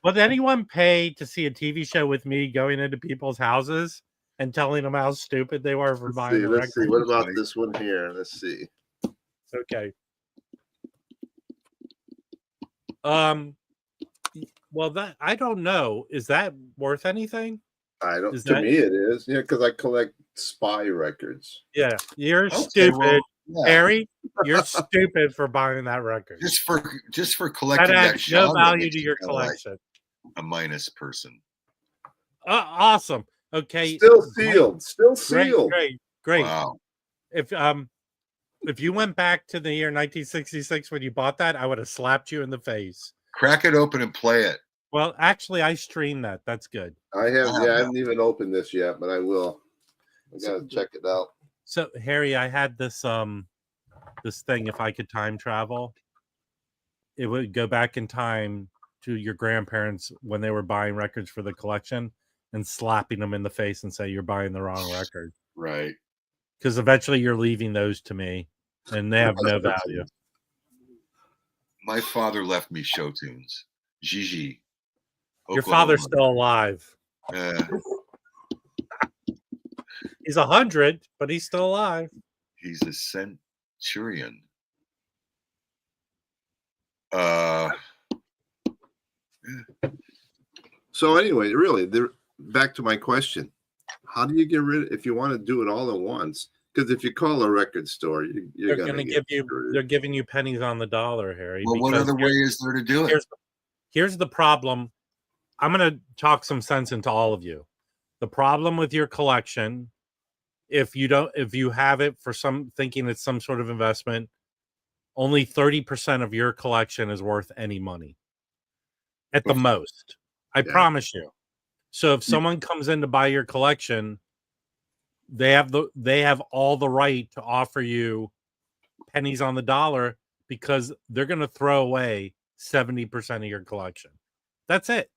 Would anyone pay to see a TV show with me going into people's houses and telling them how stupid they were for buying the record? Let's see. What about this one here? Let's see. Okay. Well, that I don't know. Is that worth anything? I don't. To me, it is. Yeah, because I collect spy records. Yeah, you're stupid, Harry. You're stupid for buying that record. Just for collecting that adds no value to your collection. Like a minus person. Awesome. Okay. Still sealed. Still sealed. Great. Wow. If you went back to the year 1966 when you bought that, I would have slapped you in the face. Crack it open and play it. Well, actually, I streamed that. That's good. I haven't even opened this yet, but I will. I gotta check it out. So, Harry, I had this this thing. If I could time travel, it would go back in time to your grandparents when they were buying records for the collection and slapping them in the face and say you're buying the wrong record. Right. Because eventually you're leaving those to me, and they have no value. My father left me show tunes. Gigi. Your father's still alive. He's 100, but he's still alive. He's a centurion. So anyway, really, back to my question. How do you get rid of if you want to do it all at once? Because if you call a record store, you're going to give you. They're giving you pennies on the dollar, Harry. Well, what other way is there to do it? Here's the problem. I'm going to talk some sense into all of you. The problem with your collection, if you have it for thinking it's some sort of investment, only 30% of your collection is worth any money. At the most. I promise you. So if someone comes in to buy your collection, they have all the right to offer you pennies on the dollar because they're going to throw away 70% of your collection. That's it.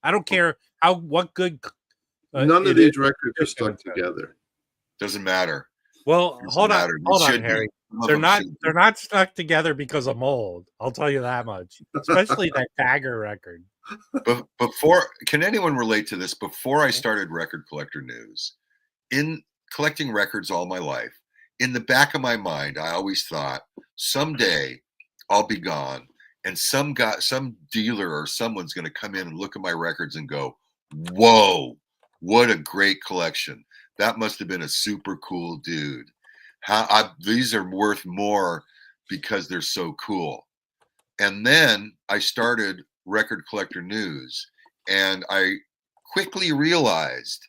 I don't care what good. None of these records are stuck together. Doesn't matter. Well, hold on, Harry. They're not stuck together because of mold. I'll tell you that much. Especially that Dagger record. But can anyone relate to this? Before I started Record Collector News, in collecting records all my life, in the back of my mind, I always thought someday I'll be gone, and some dealer or someone's going to come in and look at my records and go, "Whoa, what a great collection! That must have been a super cool dude. These are worth more because they're so cool." And then I started Record Collector News, and I quickly realized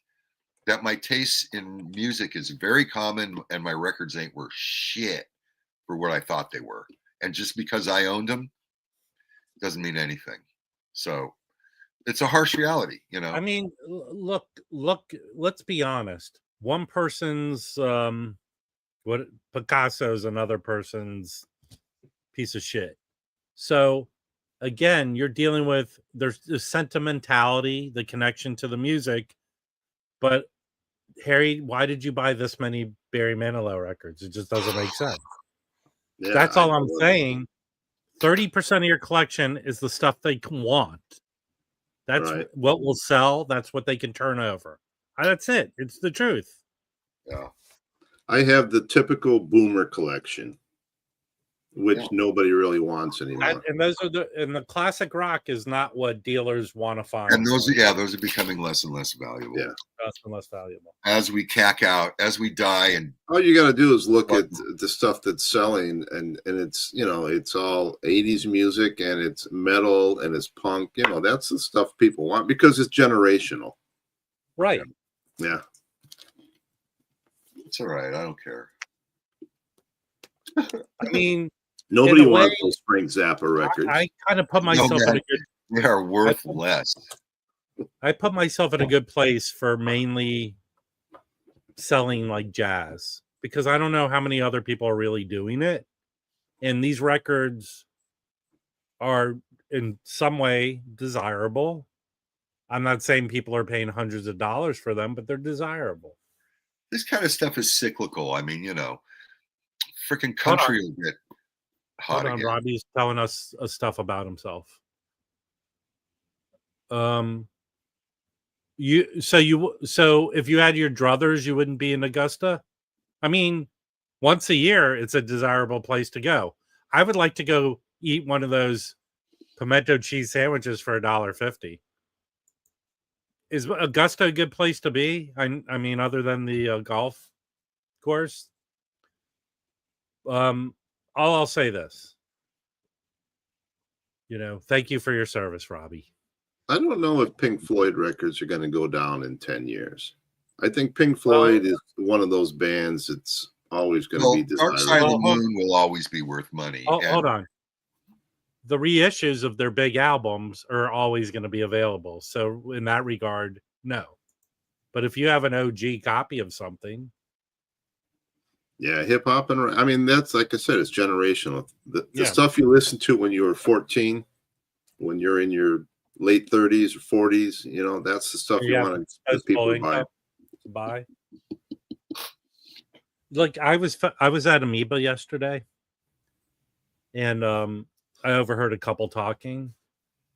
that my taste in music is very common and my records ain't worth shit for what I thought they were. And just because I owned them doesn't mean anything. So it's a harsh reality, you know. I mean, look, let's be honest. One person's Picasso's another person's piece of shit. So again, you're dealing with there's the sentimentality, the connection to the music. But Harry, why did you buy this many Barry Manilow records? It just doesn't make sense. Yeah, that's all I'm saying. 30% of your collection is the stuff they want. That's what will sell. That's what they can turn over. That's it. It's the truth. Yeah. I have the typical boomer collection, which nobody really wants anymore. And those are the classic rock is not what dealers want to find. And those are becoming less and less valuable. Yeah. Less and less valuable. As we cack out, as we die, and all you got to do is look at the stuff that's selling, and it's it's all 80s music, and it's metal, and it's punk. That's the stuff people want because it's generational. Right. Yeah. It's all right. I don't care. I mean, nobody wants those Frank Zappa records. I kind of put myself in a good. They are worth less. I put myself in a good place for mainly selling like jazz because I don't know how many other people are really doing it, and these records are in some way desirable. I'm not saying people are paying hundreds of dollars for them, but they're desirable. This kind of stuff is cyclical. I mean, freaking country will get hot again. Robbie's telling us stuff about himself. So if you had your druthers, you wouldn't be in Augusta. I mean, once a year, it's a desirable place to go. I would like to go eat one of those pimento cheese sandwiches for $1.50. Is Augusta a good place to be? I mean, other than the golf course. I'll say this. Thank you for your service, Robbie. I don't know if Pink Floyd records are going to go down in 10 years. I think Pink Floyd is one of those bands that's always going to be desirable. Dark Side of the Moon will always be worth money. Hold on. The reissues of their big albums are always going to be available. So in that regard, no. But if you have an OG copy of something. Yeah, hip hop that's like I said, it's generational. The stuff you listen to when you were 14, when you're in your late 30s or 40s, that's the stuff you want to people buy. Like I was at Amoeba yesterday, and I overheard a couple talking,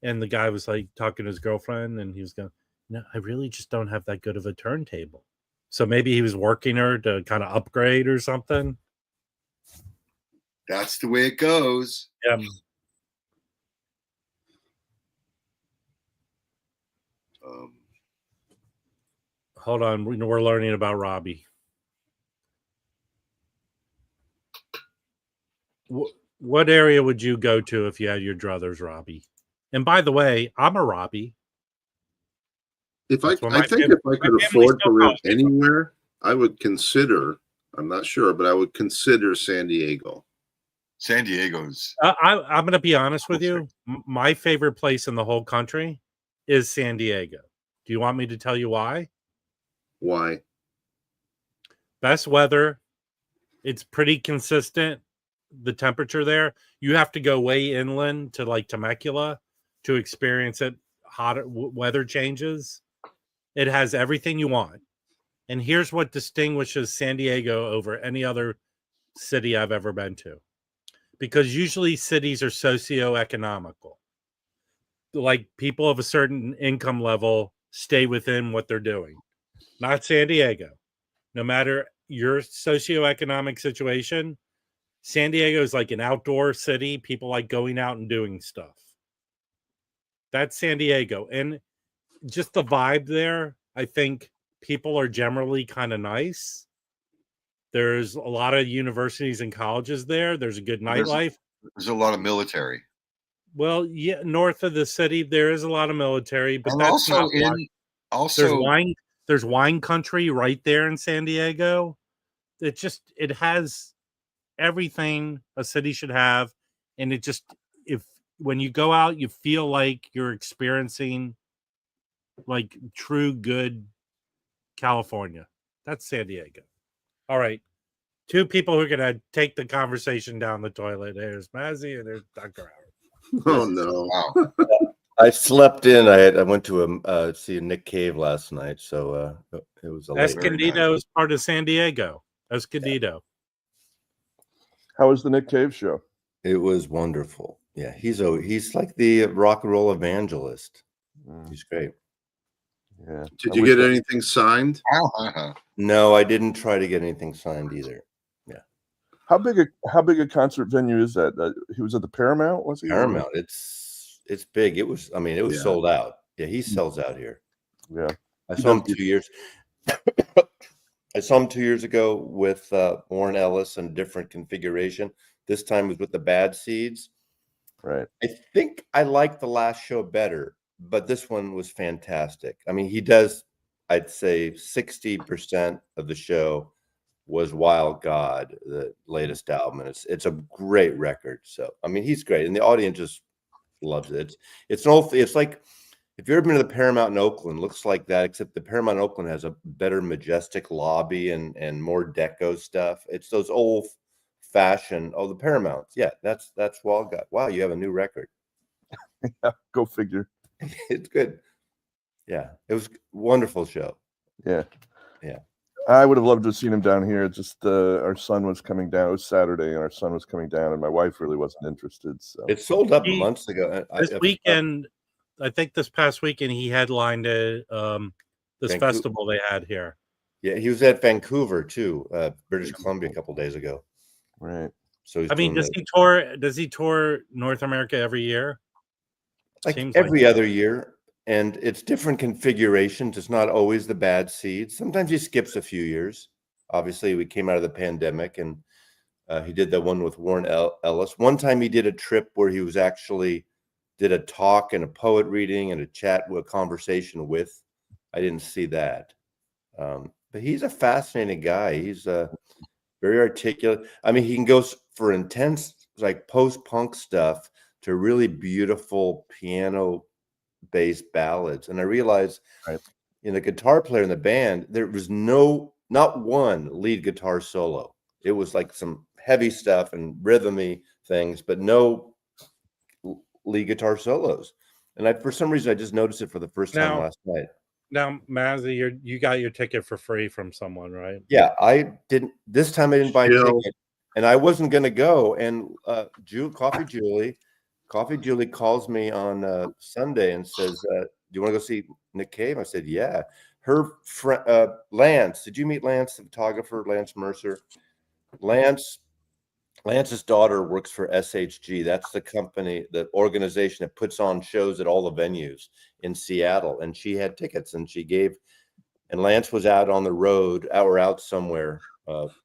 and the guy was like talking to his girlfriend, and he was going, "No, I really just don't have that good of a turntable." So maybe he was working her to kind of upgrade or something. That's the way it goes. Yeah. Hold on, we're learning about Robbie. What area would you go to if you had your druthers, Robbie? And by the way, I'm a Robbie. If I could afford to live anywhere, I would consider. I'm not sure, but I would consider San Diego. San Diego's. I'm going to be honest with you. My favorite place in the whole country is San Diego. Do you want me to tell you why? Why? Best weather. It's pretty consistent. The temperature there. You have to go way inland to like Temecula to experience it. Hotter weather changes. It has everything you want. And here's what distinguishes San Diego over any other city I've ever been to. Because usually cities are socioeconomical. Like people of a certain income level stay within what they're doing. Not San Diego. No matter your socioeconomic situation, San Diego is like an outdoor city. People like going out and doing stuff. That's San Diego. And just the vibe there, I think people are generally kind of nice. There's a lot of universities and colleges there. There's a good nightlife. There's a lot of military. Well, yeah, north of the city there is a lot of military, but And that's also not there's wine country right there in San Diego. It has everything a city should have, and it just if when you go out, you feel like you're experiencing like true good California. That's San Diego. All right. Two people who are going to take the conversation down the toilet. There's Mazzy and there's Dr. Howard. Oh no! Wow. I slept in. I went to see Nick Cave last night, so it was a late. Escondido is part of San Diego. Escondido. How was the Nick Cave show? It was wonderful. Yeah, he's like the rock and roll evangelist. He's great. Yeah. Did you get anything signed? No, I didn't try to get anything signed either. Yeah. How big a concert venue is that? He was at the Paramount, was he? Paramount. It's big. It was sold out. Yeah, he sells out here. Yeah. I saw him 2 years. I saw him 2 years ago with Warren Ellis and a different configuration. This time was with the Bad Seeds. Right. I think I liked the last show better, but this one was fantastic. I mean, he does, I'd say 60% of the show was Wild God, the latest album. And it's a great record. So, I mean, he's great. And the audience just loves it. It's like, if you've ever been to the Paramount in Oakland, looks like that, except the Paramount in Oakland has a better majestic lobby and more deco stuff. It's those old fashioned, the Paramounts. Yeah, that's Wild God. Wow, you have a new record. Yeah, go figure. It's good. Yeah, it was a wonderful show. Yeah. Yeah. I would have loved to have seen him down here. Just our son was coming down. It was Saturday, and our son was coming down, and my wife really wasn't interested. So it sold up months ago. This weekend, I think this past weekend, he headlined this Vancouver. festival they had here. Yeah, he was at Vancouver too, British Columbia, a couple days ago. Right. So I mean, does he tour North America every year? Like Seems every like other year, and it's different configurations. It's not always the Bad Seeds. Sometimes he skips a few years. Obviously, we came out of the pandemic, and he did the one with Warren Ellis. One time he did a trip where he was actually did a talk and a poet reading and a chat with a conversation with. I didn't see that. But he's a fascinating guy. He's very articulate. I mean, he can go for intense, like post-punk stuff to really beautiful piano-based ballads. And I realized in the guitar player in the band, there was not one lead guitar solo. It was like some heavy stuff and rhythmy things, but no lead guitar solos. And for some reason, I just noticed it for the first time last night. Now, Mazzy, you got your ticket for free from someone, right? Yeah, I didn't. This time I didn't buy a ticket, and I wasn't going to go. And Coffee Julie calls me on Sunday and says, "Do you want to go see Nick Cave?" I said, "Yeah." Her friend Lance. Did you meet Lance, the photographer, Lance Mercer? Lance's daughter works for SHG. That's the company, the organization that puts on shows at all the venues in Seattle. And she had tickets, and and Lance was out on the road, out somewhere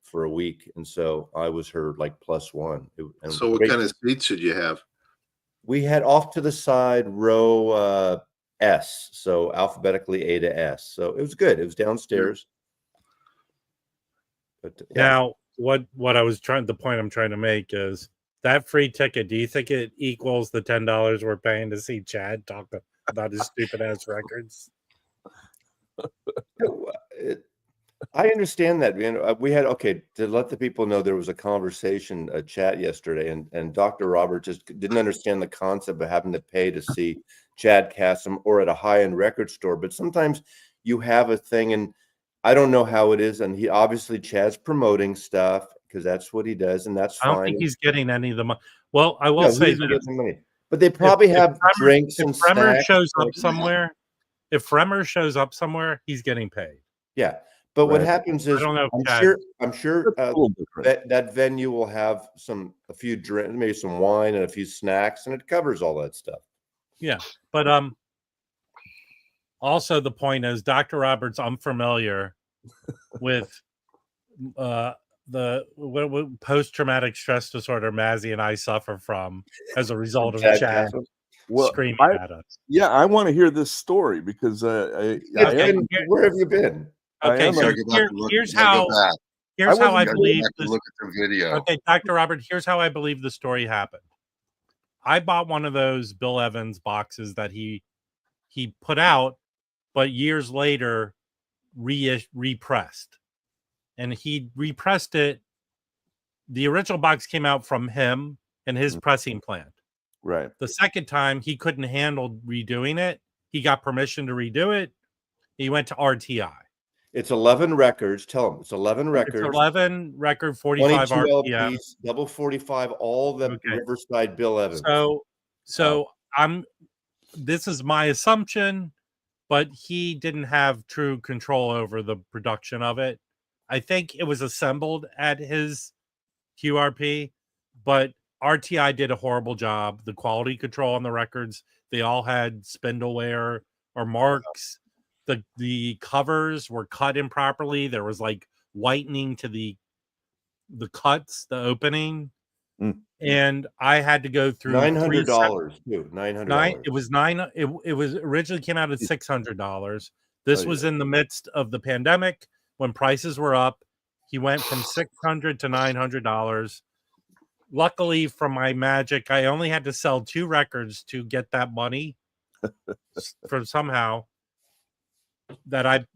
for a week. And so I was her like plus one. So what kind of seats should you have? We had off to the side row S, so alphabetically A to S. So it was good. It was downstairs. But Now, the point I'm trying to make is that free ticket, do you think it equals the $10 we're paying to see Chad talk about his stupid ass records? I understand that. We had, okay, to let the people know, there was a conversation, a chat yesterday, and Dr. Robert just didn't understand the concept of having to pay to see Chad Kassem or at a high-end record store. But sometimes you have a thing, and I don't know how it is. And he obviously, Chad's promoting stuff because that's what he does, and that's I don't fine. think he's getting any of the money. Well, I will No, say he's this. getting money. But they probably have drinks and Fremer snacks. shows up somewhere, if Fremer shows up somewhere, he's getting paid. Yeah. But what Right. happens is, I don't know if I'm sure That's a little different. that venue will have a few drinks, maybe some wine and a few snacks, and it covers all that stuff. Yeah, but also the point is, Dr. Roberts unfamiliar with the what post-traumatic stress disorder Mazzy and I suffer from as a result of Chad Chad Kassem. Well, screaming at us. yeah, I want to hear this story because Okay, Where have you been? Okay, am so a- here's how I believe this. Look at the video. Okay, Dr. Robert, here's how I believe the story happened. I bought one of those Bill Evans boxes that he put out, but years later repressed. And he repressed it. The original box came out from him and his pressing plant. Right. The second time, he couldn't handle redoing it. He got permission to redo it. He went to RTI. It's 11 records. Tell them it's 11 records. It's 11 record, 45 22 RPM. LPs, double 45, all the Okay. Riverside Bill Evans. So this is my assumption, but he didn't have true control over the production of it. I think it was assembled at his QRP, but RTI did a horrible job. The quality control on the records, they all had spindleware or marks. The covers were cut improperly. There was like whitening to the cuts, the opening. And I had to go through $900 too. $900. It was it was originally came out at $600. This was in the midst of the pandemic when prices were up. He went from $600 to $900. Luckily, from my magic, I only had to sell 2 records to get that money from somehow. That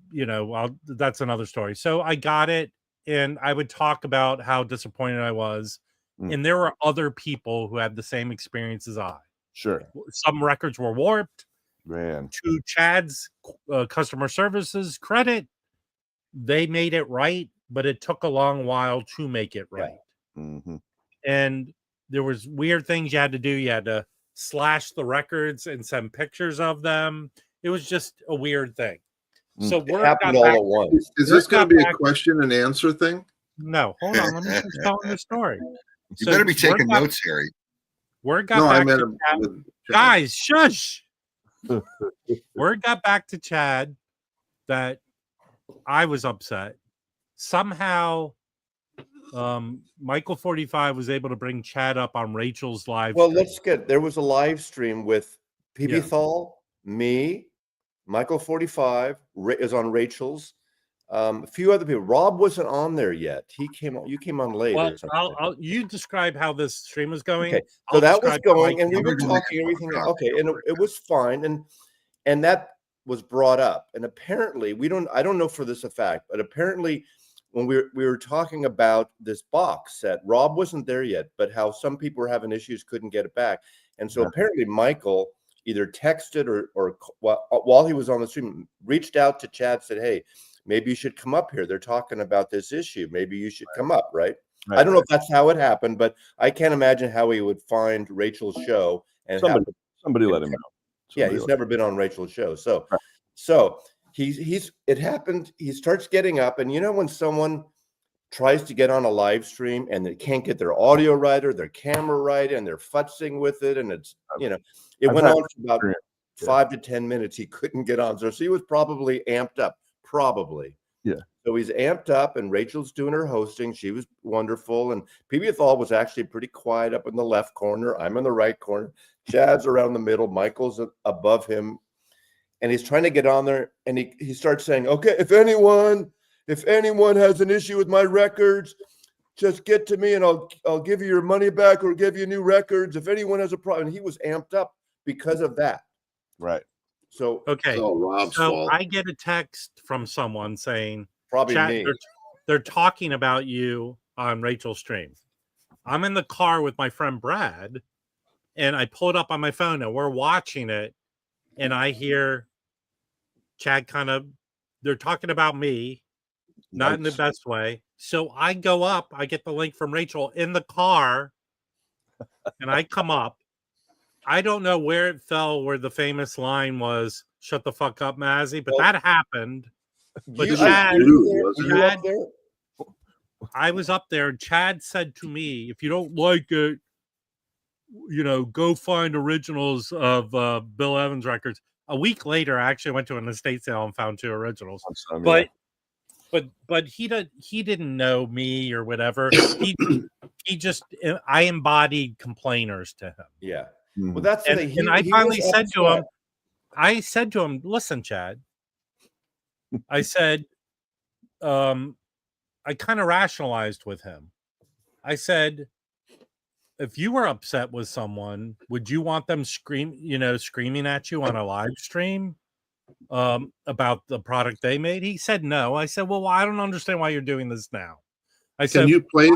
that's another story. So I got it, and I would talk about how disappointed I was. And there were other people who had the same experience as I. Sure. Some records were warped. Man. To Chad's customer services credit, they made it right, but it took a long while to make it right. Yeah. Mm-hmm. And there was weird things you had to do. You had to slash the records and send pictures of them. It was just a weird thing. So It happened all at once. Is this going to be a question and answer thing? No, hold on. Let me finish telling the story. You better be taking notes, Harry. Word got back to Chad. Guys, shush. Word got back to Chad that I was upset. Somehow, Michael 45 was able to bring Chad up on Rachel's live. Well, there was a live stream with PB Thal, me, Michael 45 is on Rachel's. A few other people. Rob wasn't on there yet. You came on later. Well, you describe how this stream was going. Okay, so that was going, and we were talking everything. Okay, and it was fine, and that was brought up. And apparently, I don't know for this a fact, but apparently, when we were talking about this box set, Rob wasn't there yet, but how some people were having issues, couldn't get it back, and so apparently Michael either texted or while he was on the stream, reached out to Chad, said, "Hey, maybe you should come up here. They're talking about this issue. Maybe you should come up," right? I don't know if that's how it happened, but I can't imagine how he would find Rachel's show and somebody let him know. Yeah, he's never been on Rachel's show. So it happened. He starts getting up, and when someone tries to get on a live stream and they can't get their audio right or their camera right, and they're futzing with it, and it's it went on for about 5 to 10 minutes. He couldn't get on, so he was probably amped up. Probably. Yeah. So he's amped up, and Rachel's doing her hosting. She was wonderful. And PB Thal was actually pretty quiet up in the left corner. I'm in the right corner. Chad's around the middle. Michael's above him. And he's trying to get on there. And he starts saying, "Okay, if anyone has an issue with my records, just get to me and I'll give you your money back or give you new records if anyone has a problem. And he was amped up because of that. Right. So Okay. It's all Rob's So fault. I get a text from someone saying, probably Chat, me. they're talking about you on Rachel's stream. I'm in the car with my friend Brad, and I pull it up on my phone, and we're watching it, and I hear Chad they're talking about me, not in the Yikes. best way. So I go up, I get the link from Rachel in the car, and I come up. I don't know where it fell, where the famous line was, "Shut the fuck up, Mazzy," but that happened. But Chad, I was up there, and Chad said to me, "If you don't like it, go find originals of Bill Evans records." A week later, I actually went to an estate sale and found 2 originals. Awesome, but he didn't know me or whatever. I embodied complainers to him. Yeah. Mhm. Well, that's the thing. And I finally said to him, "Listen, Chad," I said, I kind of rationalized with him. I said, if you were upset with someone, would you want them screaming at you on a live stream about the product they made? He said no. I said, well, I don't understand why you're doing this now. Can you play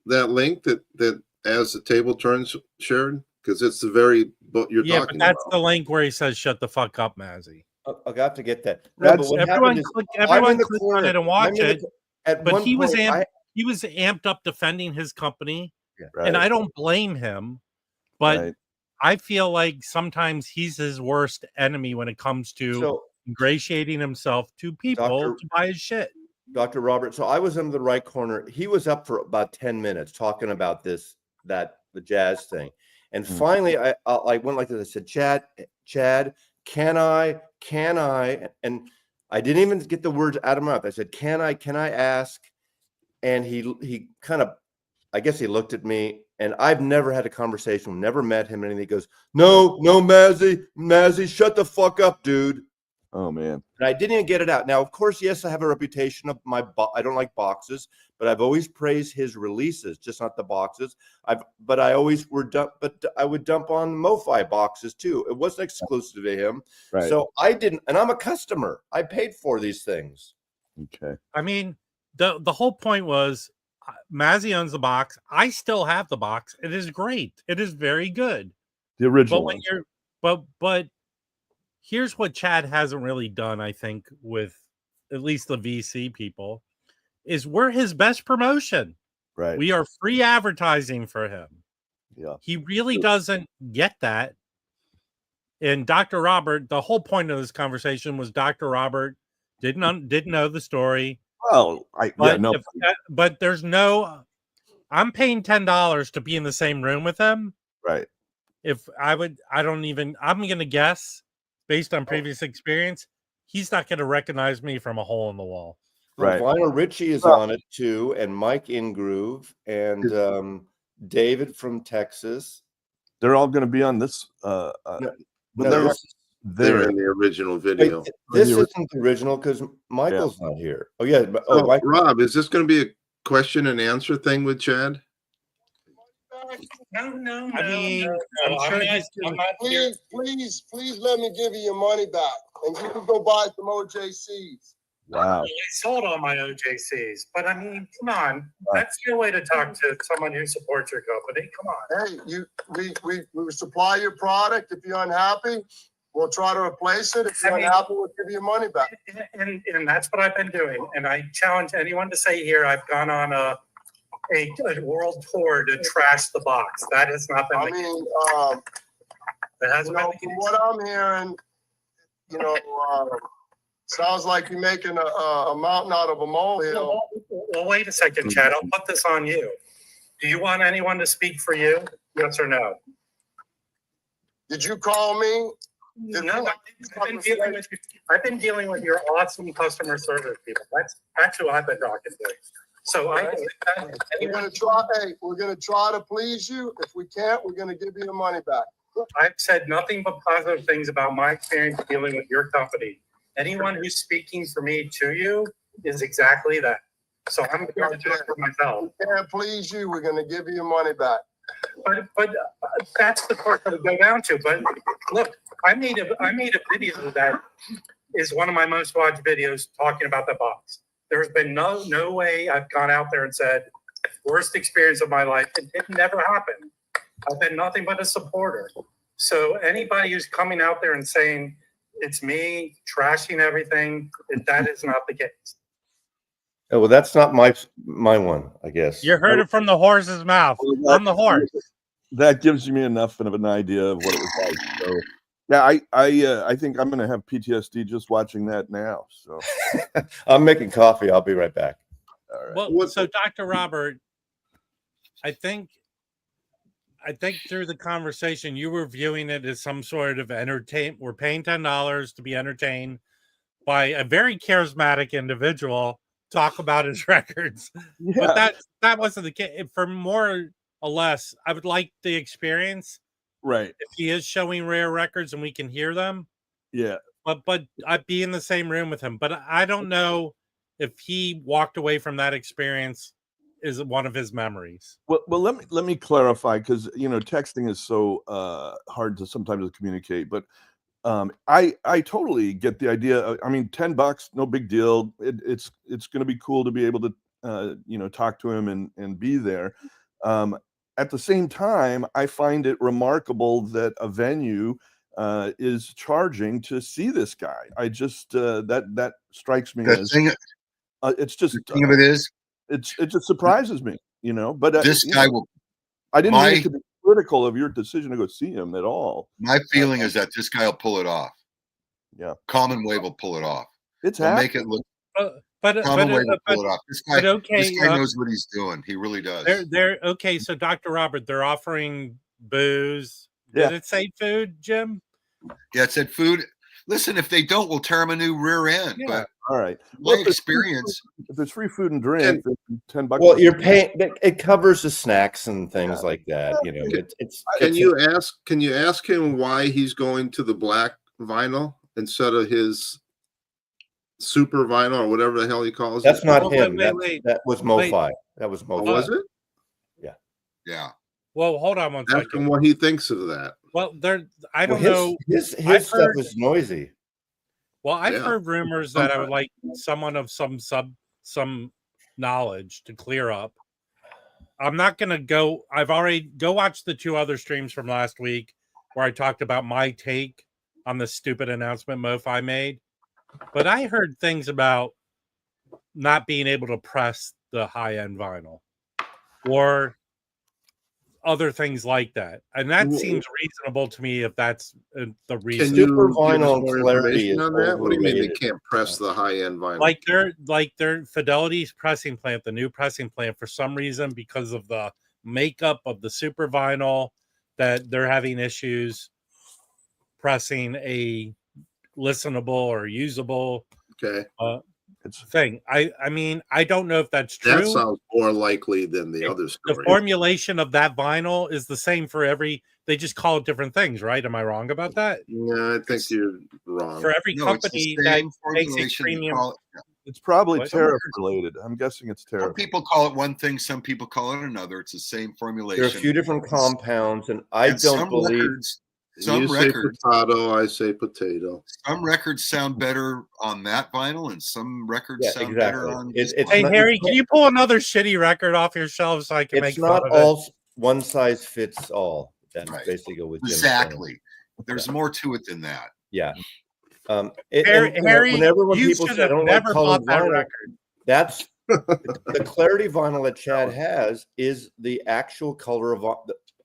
that link that as the table turns, Sharon? Because it's the very book you're talking about. That's the link where he says, "Shut the fuck up, Mazzy." I'll have to get that. No, but everyone click on it and watch it. But he was amped up defending his company, and I don't blame him. But I feel like sometimes he's his worst enemy when it comes to ingratiating himself to people to buy his shit. Dr. Robert, so I was in the right corner. He was up for about 10 minutes talking about the jazz thing. And finally, I went like this. I said, Chad, can I? And I didn't even get the words out of my mouth. I said, can I ask? And he kind of, I guess he looked at me, and I've never had a conversation, never met him, and anything. He goes, no, Mazzy, shut the fuck up, dude. Oh man. And I didn't even get it out. Now, of course, yes, I have a reputation of I don't like boxes, but I've always praised his releases, just not the boxes. I would dump on MoFi boxes too. It wasn't exclusive to him. Right. So I didn't, and I'm a customer. I paid for these things. Okay. I mean, the whole point was Mazzy owns the box. I still have the box. It is great. It is very good. The original. But when but here's what Chad hasn't really done, I think, with at least the VC people, is we're his best promotion. Right. We are free advertising for him. Yeah. He really doesn't get that. And Dr. Robert, the whole point of this conversation was Dr. Robert didn't know the story. Well, but there's no, I'm paying $10 to be in the same room with him. Right. I'm going to guess, based on previous experience, he's not going to recognize me from a hole in the wall. Right. Vinyl Richie is on it too, and Mike Ingroove, and David from Texas. They're all going to be on this. They're in the original video. Wait, this isn't the original because Michael's not here. Oh yeah. Rob, is this going to be a question and answer thing with Chad? No. I mean, I'm sure please let me give you your money back, and you can go buy some OJCs. Wow. I sold all my OJCs, but I mean, come on, that's your way to talk to someone who supports your company. Come on. Hey, we will supply your product. If you're unhappy, we'll try to replace it. If you're unhappy, we'll give you your money back. And that's what I've been doing. And I challenge anyone to say here, I've gone on a world tour to trash the box. That has not been the case. It hasn't been the case. From what I'm hearing, sounds like you're making a mountain out of a molehill. Well, wait a second, Chad. I'll put this on you. Do you want anyone to speak for you? Yes or no? Did you call me? No, I've been dealing with your awesome customer service people. That's who I've been talking to. So we're gonna try to please you. If we can't, we're gonna give you your money back. I've said nothing but positive things about my experience dealing with your company. Anyone who's speaking for me to you is exactly that. So I'm going to do it for myself. Can't please you, we're gonna give you your money back. But that's the part that I go down to. But look, I made a video that is one of my most watched videos talking about the box. There's been no way I've gone out there and said worst experience of my life. It never happened. I've been nothing but a supporter. So anybody who's coming out there and saying it's me trashing everything, that is not the case. Oh, well, that's not my one, I guess. You heard it from the horse's mouth. I'm the horse. That gives me enough of an idea of what it was like. So, yeah, I think I'm going to have PTSD just watching that now. So I'm making coffee. I'll be right back. all right. Well, so Dr. Robert, I think through the conversation, you were viewing it as some sort of entertain. We're paying $10 to be entertained by a very charismatic individual talk about his records. Yeah. But that wasn't the case. For more or less, I would like the experience. Right. If he is showing rare records and we can hear them. Yeah. But I'd be in the same room with him. But I don't know if he walked away from that experience is one of his memories. Well, let me clarify, because texting is so hard to sometimes communicate. But I totally get the idea. I mean, $10, no big deal. It's going to be cool to be able to talk to him and be there. At the same time, I find it remarkable that a venue is charging to see this guy. I just that strikes me as it's just The thing of it is, it just surprises me, But this guy will. I didn't mean it to be critical of your decision to go see him at all. My feeling is that this guy will pull it off. Yeah, Common Wave will pull it off. it's They'll happening. make it look. But Common Wave will pull it off. This guy knows what he's doing. He really does. They're okay. So Dr. Robert, they're offering booze. Yeah. Did it say food, Jim? Yeah, it said food. Listen, if they don't, we'll tear him a new rear end. Yeah. But All right. my if there's experience. if there's free food and drink, then $10. Well, you're paying. It covers the snacks and things like that. Can you ask him why he's going to the black vinyl instead of his super vinyl or whatever the hell he calls That's it? not Wait, him. wait. That was MoFi. That was Oh, MoFi. was it? Yeah. Well, hold on one Ask him second. what he thinks of that. Well, I Well, don't know. His I've stuff heard- was noisy. Well, I've Yeah. heard rumors that I would like someone of some knowledge to clear up. I'm not gonna go. I've already go watch the 2 other streams from last week where I talked about my take on the stupid announcement MoFi made. But I heard things about not being able to press the high-end vinyl or other things like that. And that seems reasonable to me if that's the reason. Can you Super give us vinyl more clarity information is on that? What do you mean they overrated. can't press the high end vinyl? Like their Fidelity's pressing plant, the new pressing plant, for some reason, because of the makeup of the super vinyl, that they're having issues pressing a listenable or usable Okay, thing. I mean, I don't know if that's true. that sounds more likely than the other The story. formulation of that vinyl is the same for every. They just call it different things, right? Am I wrong about that? No, I think you're wrong. For every No, it's the company that same makes a formulation. premium. It's probably What? tariff related. I'm guessing it's Some tariff. people call it one thing, some people call it another. It's the same formulation. There are a few different compounds, and I And don't some believe. records, You some say records, potato, I say potato. some records sound better on that vinyl, and some records Yeah, sound better exactly. on. It's this Hey not- Harry, can you pull another shitty record off your shelf so I can It's make not fun of all one size fits all. That's Right. basically what Jim's Exactly. saying. There's more to it than that. Yeah. Harry, whenever when you people should say I have don't like never colored bought that vinyl, record. that's the clarity vinyl that Chad has is the actual color of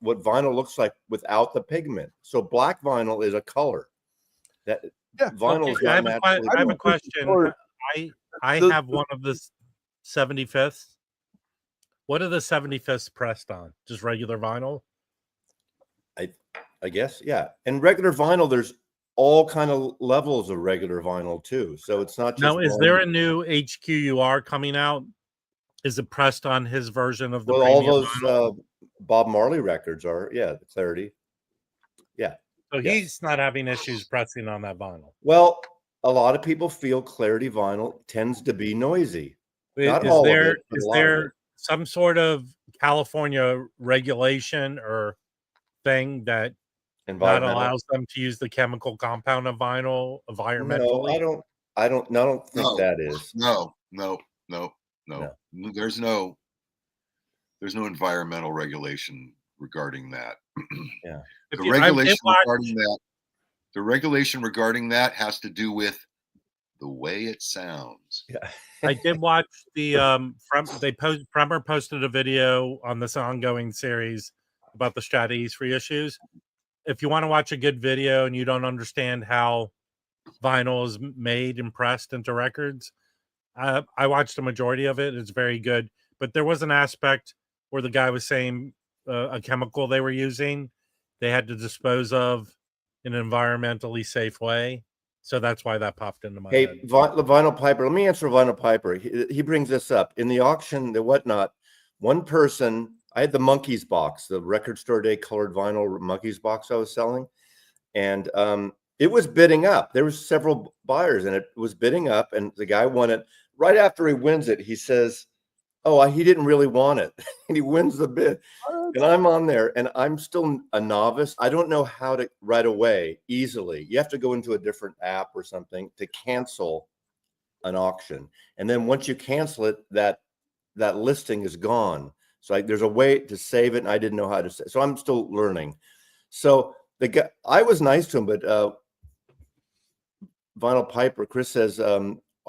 what vinyl looks like without the pigment. So black vinyl is a color. That Yeah. vinyl is Okay, I not have, naturally. I have a question. I have one of the 75th. What are the 75th pressed on? Just regular vinyl? I guess, yeah. And regular vinyl, there's all kind of levels of regular vinyl too. So it's not just No, is one- there a new HQUR coming out? Is it pressed on his version of the well, all premium those vinyl? Bob Marley records are, yeah, the clarity. So yes. he's not having issues pressing on that vinyl. Well, a lot of people feel clarity vinyl tends to be noisy. Not Is all of there it, but a is lot of it. there some sort of California regulation or thing that not Environmental. allows them to use the chemical compound of vinyl No, environmentally? I don't think No, that is. no. No. There's no environmental regulation regarding that. Yeah. If The you, I did regulation watch, regarding that, the regulation regarding that has to do with the way it sounds. Yeah. I did watch the Bremer posted a video on this ongoing series about the strategies for issues. If you want to watch a good video and you don't understand how vinyl is made and pressed into records, I watched the majority of it. It's very good, but there was an aspect where the guy was saying a chemical they were using, they had to dispose of in an environmentally safe way. So that's why that popped into my Hey, head. Vinyl Piper, let me answer Vinyl Piper. He brings this up. In the auction, the whatnot, one person, I had the Monkeys box, the Record Store Day colored vinyl Monkeys box I was selling. And it was bidding up. There was several buyers and it was bidding up. And the guy won it. Right after he wins it, he says, oh, he didn't really want it. And he wins the bid. And I'm on there and I'm still a novice. I don't know how to right away easily. You have to go into a different app or something to cancel an auction. And then once you cancel it, that listing is gone. So there's a way to save it. And I didn't know how to say, so I'm still learning. So the guy, I was nice to him, but Vinyl Piper, Chris says,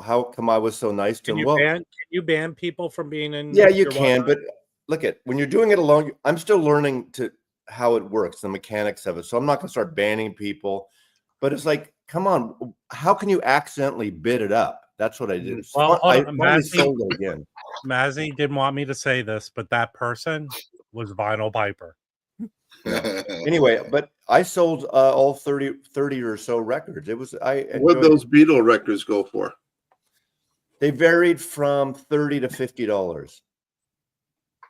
how come I was so nice to him? Well, can you ban people from being in? yeah, you your can, whatnot? but look at when you're doing it alone, I'm still learning to how it works, the mechanics of it. So I'm not going to start banning people, but it's like, come on, how can you accidentally bid it up? That's what I did. Well, hold I on, finally Mazzy. sold it again. Mazzy didn't want me to say this, but that person was Vinyl Piper. Anyway, but I sold all 30 or so records. It was, I What enjoyed those Beatle records go for? They varied from $30 to $50.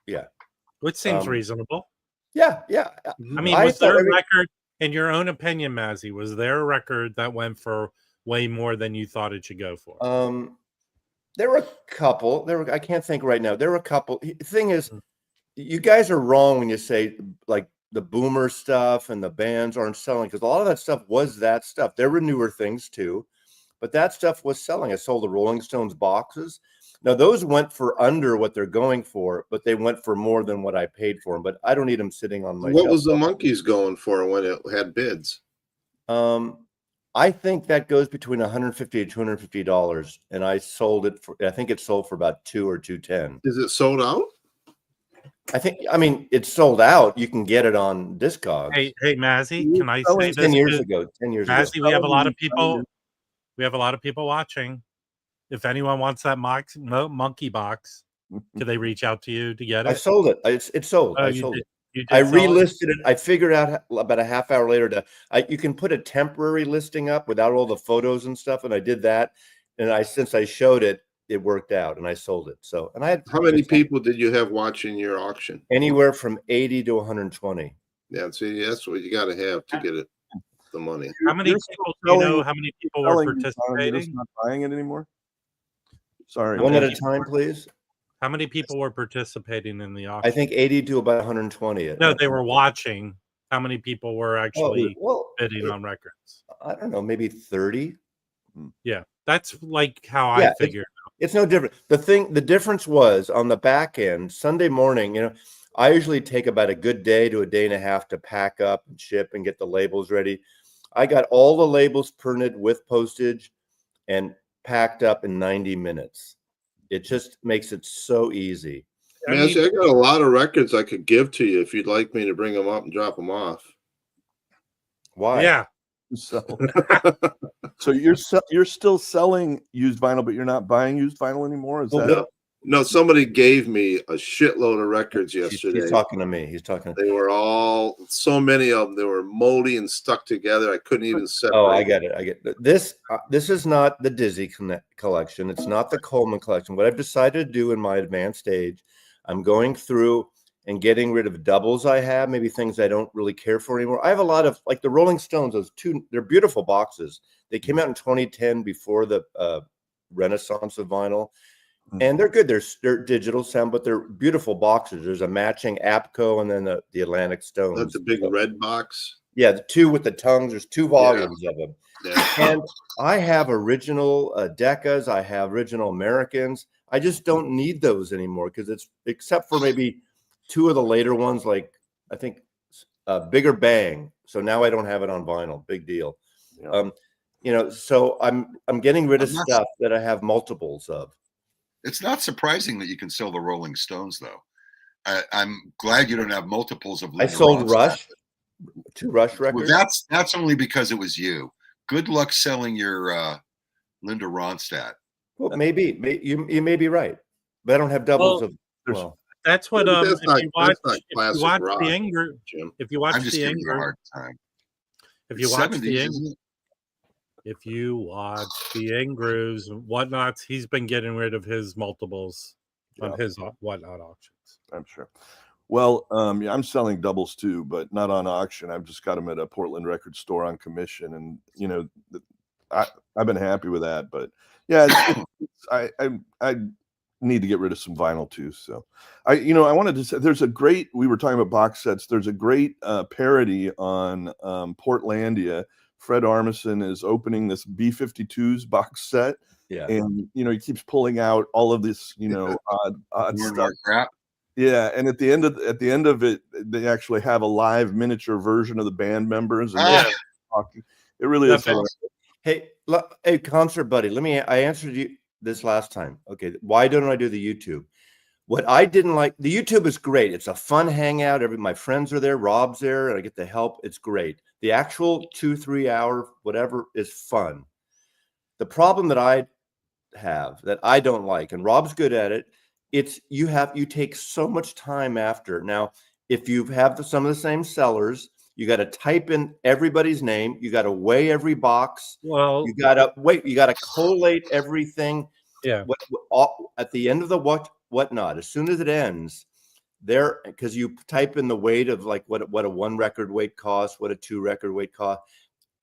Yeah. Which seems reasonable. Yeah. I mean, was there a record, in your own opinion, Mazzy, was there a record that went for way more than you thought it should go for? There were a couple. I can't think right now. There were a couple. The thing is, you guys are wrong when you say like the boomer stuff and the bands aren't selling, because a lot of that stuff was that stuff. There were newer things too, but that stuff was selling. I sold the Rolling Stones boxes. Now those went for under what they're going for, but they went for more than what I paid for them. But I don't need them sitting on my What shelf. was the Monkeys going for when it had bids? I think that goes between $150 to $250, and I sold it for. I think it sold for about $200 or $210. Is it sold out? I mean, it's sold out. You can get it on Discogs. Hey, Mazzy, can I say this? 10 years ago. 10 years ago. Mazzy, we have a lot of people. We have a lot of people watching. If anyone wants that monkey box, could they reach out to you to get it? I sold it. It's sold. Oh, I you sold did- it. you did I sell it? relisted it. I figured out about a half hour later you can put a temporary listing up without all the photos and stuff, and I did that. And since I showed it, it worked out, and I sold it. So, and I had How many people did you have watching your auction? anywhere from 80 to 120. Yeah, see, that's what you got to have to get it, the money. How many people? Do you know how many people were You're just participating? not buying it anymore. Sorry. One at a time, please. How many people were participating in the auction? I think 80 to about 120. No, they were watching. How many people were actually bidding on records? I don't know, maybe 30. Yeah, that's like how Yeah, I figured. It's no different. The difference was on the back end, Sunday morning, I usually take about a good day to a day and a half to pack up and ship and get the labels ready. I got all the labels printed with postage and packed up in 90 minutes. It just makes it so easy. Man, I got a lot of records I could give to you if you'd like me to bring them up and drop them off. Why? Yeah. So you're still selling used vinyl, but you're not buying used vinyl anymore? Is that No, somebody gave me a shitload of records yesterday. He's talking to me. They were so many of them. They were moldy and stuck together. I couldn't even separate. Oh, I get it. This is not the Dizzy collection. It's not the Coleman collection. What I've decided to do in my advanced stage, I'm going through and getting rid of doubles I have, maybe things I don't really care for anymore. I have a lot of, like the Rolling Stones, they're beautiful boxes. They came out in 2010 before the renaissance of vinyl. And they're good. They're digital sound, but they're beautiful boxes. There's a matching Apco and then the Atlantic Stones. That's the big red box. Yeah, the two with the tongues. There's 2 volumes of them. Yeah. And I have original Decas. I have original Americans. I just don't need those anymore because it's, except for maybe 2 of the later ones, like I think Bigger Bang. So now I don't have it on vinyl. Big deal. Yeah. You know, so I'm getting rid of I'm not- stuff that I have multiples of. It's not surprising that you can sell the Rolling Stones, though. I'm glad you don't have multiples of. I sold Rush, 2 Rush records. Well, that's only because it was you. Good luck selling your Linda Ronstadt. Well, maybe you may be right, but I don't have doubles Well, of. there's- Well, That's what But that's if not- you watch that's not classic rock, the Ingrid, Jim. if you watch I'm just the giving you a Ingrid, hard time. if you It's watch 70s, the isn't Ingrid, it? if you watch the Ingrooves and whatnots, he's been getting rid of his multiples on his whatnot auctions. I'm sure. Well, yeah, I'm selling doubles too, but not on auction. I've just got them at a Portland record store on commission, and you know, I've been happy with that. But yeah, I need to get rid of some vinyl too. So I wanted to say there's a great. We were talking about box sets. There's a great parody on Portlandia. Fred Armisen is opening this B-52s box set. yeah. And he keeps pulling out all of this, odd More and stuff. more crap. Yeah, and at the end of it, they actually have a live miniature version of the band members, and they're talking. It really is. That's Hey, concert buddy. I answered you this last time. Okay, why don't I do the YouTube? What I didn't like, the YouTube is great. It's a fun hangout. My friends are there. Rob's there, and I get the help. It's great. The actual 2-3 hour whatever is fun. The problem that I have that I don't like, and Rob's good at it, it's you take so much time after. Now, if you have some of the same sellers, you got to type in everybody's name, you got to weigh every box, Well, you got to collate everything. yeah. At the end of the whatnot, as soon as it ends, there, because you type in the weight of like what a 1 record weight costs, what a 2 record weight cost.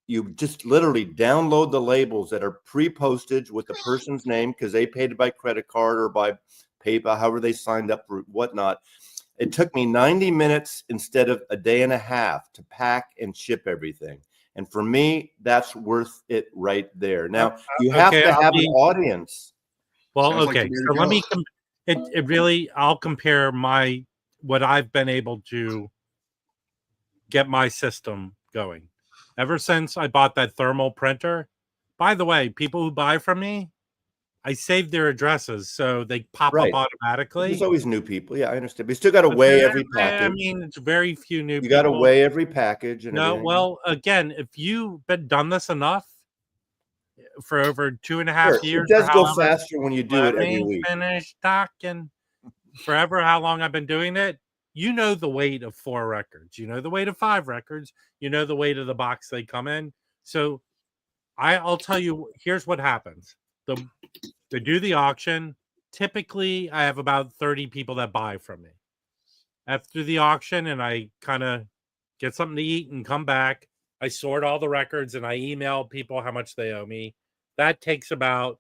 You just literally download the labels that are pre-postage with the person's name because they paid it by credit card or by PayPal, however they signed up or whatnot. It took me 90 minutes instead of a day and a half to pack and ship everything. And for me, that's worth it right there. Now, you have to have an audience. Well, Sounds like okay. the way to So let go. me I'll compare what I've been able to get my system going. Ever since I bought that thermal printer, by the way, people who buy from me, I save their addresses so they pop Right. up automatically. There's always new people. Yeah, I understand. But you still got to weigh every package. I mean, it's very few new You got to people. weigh every package. And No, everything. well, again, if you've done this enough for over 2.5 years, It does or go however, faster when you do let it every me week. finish talking. Forever, how long I've been doing it, you know the weight of 4 records. You know the weight of 5 records. You know the weight of the box they come in. So I'll tell you, here's what happens. They do the auction. Typically, I have about 30 people that buy from me. After the auction, and I kind of get something to eat and come back, I sort all the records and I email people how much they owe me. That takes about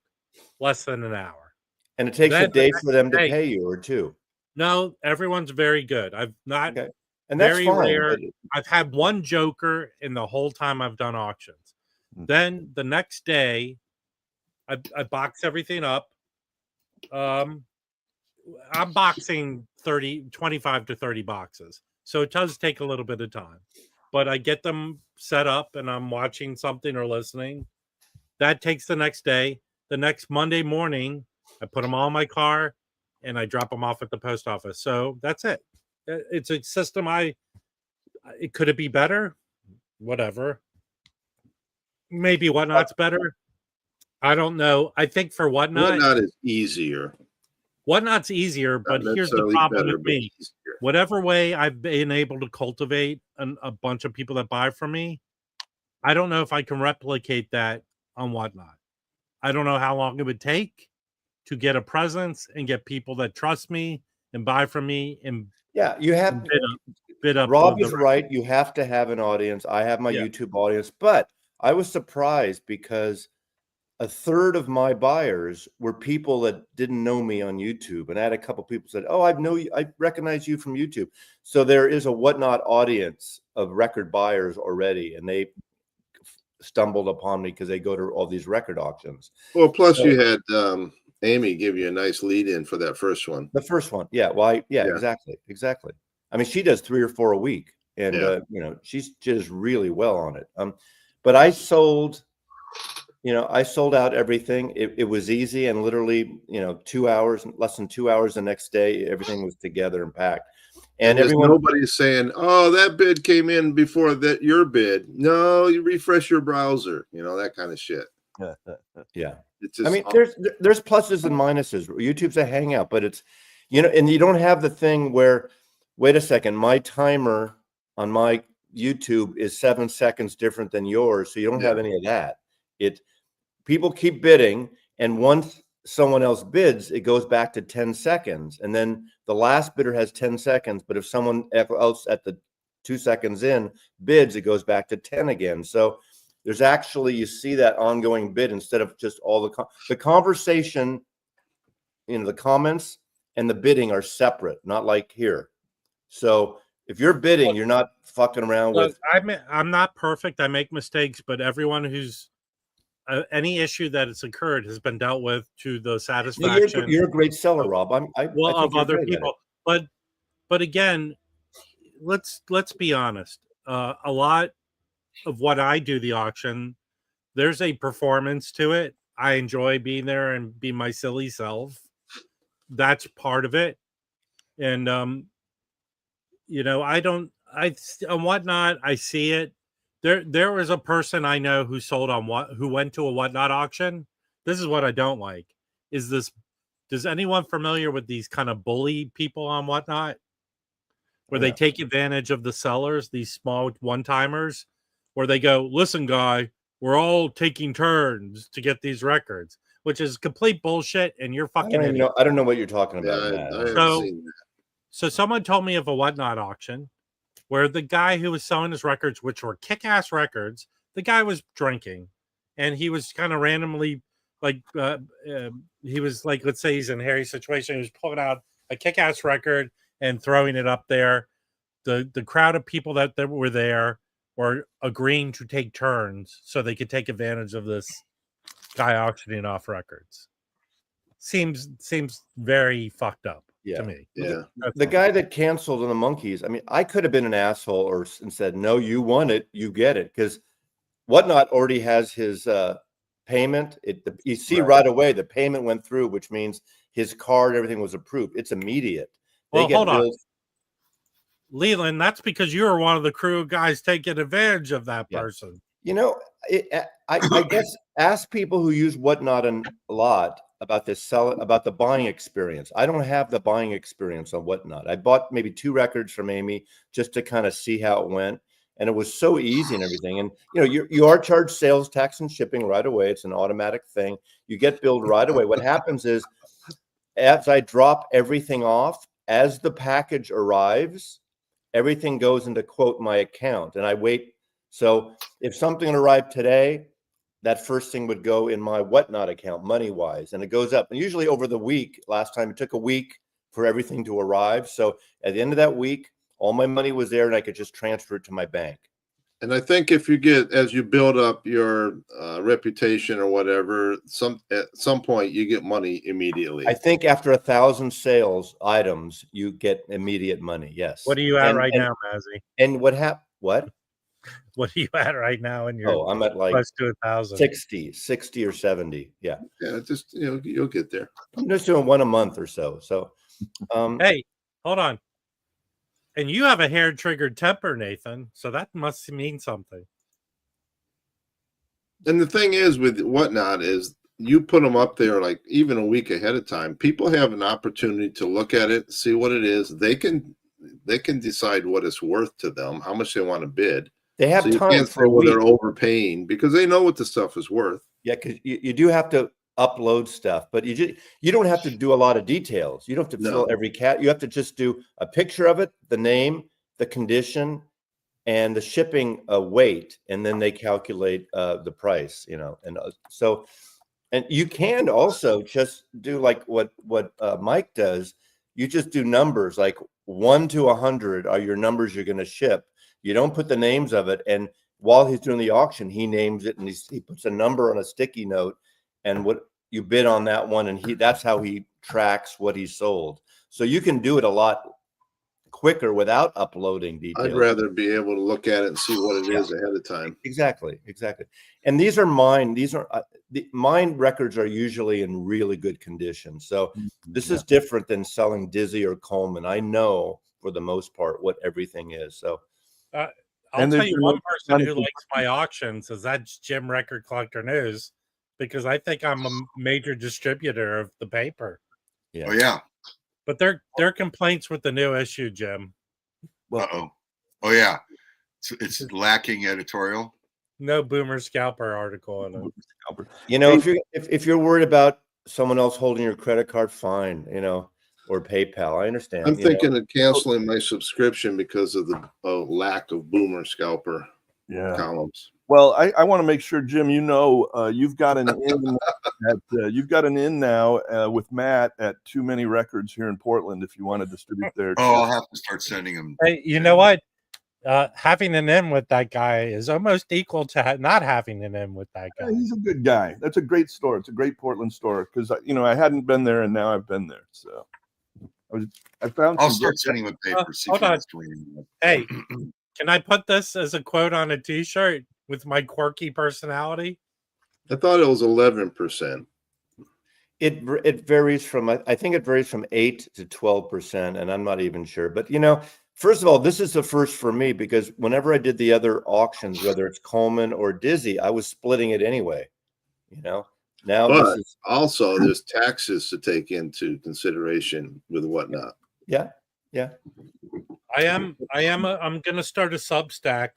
less than an hour. And it takes a Then day for them to day- pay you or 2. No, everyone's very good. I've not Okay. And that's very fine. rare. but I've had 1 joker in the whole time I've done auctions. Then the next day, I box everything up. I'm boxing 25 to 30 boxes. So it does take a little bit of time. But I get them set up and I'm watching something or listening. That takes the next day. The next Monday morning, I put them all in my car and I drop them off at the post office. So that's it. It's a system could it be better? Whatever. Maybe Whatnot's better. I don't know. I think for Whatnot is easier. Whatnot's easier, but Not here's the necessarily problem better, with but me. easier. Whatever way I've been able to cultivate a bunch of people that buy from me, I don't know if I can replicate that on Whatnot. I don't know how long it would take to get a presence and get people that trust me and buy from me and yeah, you have bid up. Rob the is right. You have to have an audience. I have my Yeah. YouTube audience, but I was surprised because a third of my buyers were people that didn't know me on YouTube. And I had a couple people said, "Oh, I recognize you from YouTube." So there is a Whatnot audience of record buyers already, and they stumbled upon me because they go to all these record auctions. Well, plus So, you had Amy give you a nice lead in for that first one. the first one, yeah. Well, Yeah. exactly. I mean, she does 3 or 4 a week, and Yeah. you know, she does really well on it. But I sold out everything. It was easy, and literally, 2 hours, less than 2 hours the next day, everything was together and packed. And there's everyone, nobody's saying, "Oh, that bid came in before that your bid." No, you refresh your browser, that kind of shit. yeah. It's I just mean, there's pluses and minuses. YouTube's a hangout, but it's, and you don't have the thing where, wait a second, my timer on my YouTube is 7 seconds different than yours, so you don't have any of that. People keep bidding, and once someone else bids, it goes back to 10 seconds, and then the last bidder has 10 seconds. But if someone else at the 2 seconds in bids, it goes back to 10 again. So there's actually, you see that ongoing bid instead of just all the conversation, the comments and the bidding are separate, not like here. So if you're bidding, you're not fucking around with. I'm not perfect. I make mistakes, but everyone who's any issue that has occurred has been dealt with to the satisfaction. You're a great seller, Rob. I think of you're other great at it. people. But again, let's be honest. A lot of what I do the auction, there's a performance to it. I enjoy being there and being my silly self. That's part of it. And on Whatnot, I see it. There was a person I know who who went to a Whatnot auction. This is what I don't like. Does anyone familiar with these kind of bully people on Whatnot? Where they take advantage of the sellers, these small one-timers, where they go, "Listen, guy, we're all taking turns to get these records," which is complete bullshit, and you're fucking idiot. I don't know what you're talking about. I haven't seen that. So someone told me of a Whatnot auction where the guy who was selling his records, which were kick-ass records, the guy was drinking, and he was kind of randomly, like, he was like, let's say he's in a hairy situation, he was pulling out a kick-ass record and throwing it up there. The crowd of people that were there were agreeing to take turns so they could take advantage of this guy auctioning off records. Seems very fucked up to me. Yeah. The guy that canceled on the monkeys, I mean, I could have been an asshole and said, "No, you won it, you get it," because Whatnot already has his payment. You see right away the payment went through, which means his card, everything was approved. It's immediate. Well, hold on, Leland. That's because you were one of the crew guys taking advantage of that person. I guess ask people who use Whatnot a lot about about the buying experience. I don't have the buying experience on Whatnot. I bought maybe 2 records from Amy just to kind of see how it went, and it was so easy and everything. And you are charged sales tax and shipping right away. It's an automatic thing. You get billed right away. What happens is, as I drop everything off, as the package arrives, everything goes into quote my account, and I wait. So if something arrived today, that first thing would go in my Whatnot account, money wise, and it goes up. And usually over the week, last time it took a week for everything to arrive. So at the end of that week, all my money was there, and I could just transfer it to my bank. And I think if you as you build up your reputation or whatever, at some point you get money immediately. I think after 1,000 sales items, you get immediate money. Yes. What are you at right now, Mazzy? And what? What are you at right now in your? I'm at like close to 1,000. 60 or 70. Yeah. Yeah, just you'll get there. I'm just doing one a month or so. So hey, hold on. And you have a hair-triggered temper, Nathan. So that must mean something. And the thing is with Whatnot is you put them up there like even a week ahead of time. People have an opportunity to look at it, see what it is. They can decide what it's worth to them, how much they want to bid. They have so time for a week. They're overpaying because they know what the stuff is worth. Yeah, because you do have to upload stuff, but you don't have to do a lot of details. You don't have to fill every cat. You have to just do a picture of it, the name, the condition, and the shipping weight, and then they calculate the price. And so And you can also just do like what Mike does. You just do numbers like 1 to 100 are your numbers you're going to ship. You don't put the names of it. And while he's doing the auction, he names it and he puts a number on a sticky note and what you bid on that one. And that's how he tracks what he sold. So you can do it a lot quicker without uploading details. I'd rather be able to look at it and see what it is ahead of time. Exactly. And these are mine. Mine records are usually in really good condition. So this is different than selling Dizzy or Coleman. I know for the most part what everything is. So I'll tell you one person who likes my auctions is that's Jim Record Collector News, because I think I'm a major distributor of the paper. Yeah. Oh yeah. But their complaints with the new issue, Jim. Oh yeah. It's lacking editorial. No Boomer Scalper article in it. You know, if you're worried about someone else holding your credit card, fine, you know, or PayPal. I understand. I'm thinking of canceling my subscription because of the lack of Boomer Scalper columns. Well, I want to make sure, Jim, you know, you've got an in now with Matt at Too Many Records here in Portland. If you want to distribute there. Oh, I'll have to start sending them. Hey, you know what? Having an in with that guy is almost equal to not having an in with that guy. He's a good guy. That's a great store. It's a great Portland store because I hadn't been there and now I've been there. So I found. I'll start sending him a paper. Hold on. Hey, can I put this as a quote on a T-shirt with my quirky personality? I thought it was 11%. It varies from, I think it varies from 8 to 12%, and I'm not even sure. But you know, first of all, this is the first for me because whenever I did the other auctions, whether it's Coleman or Dizzy, I was splitting it anyway. You know, now But this is also there's taxes to take into consideration with whatnot. yeah. I'm gonna start a Substack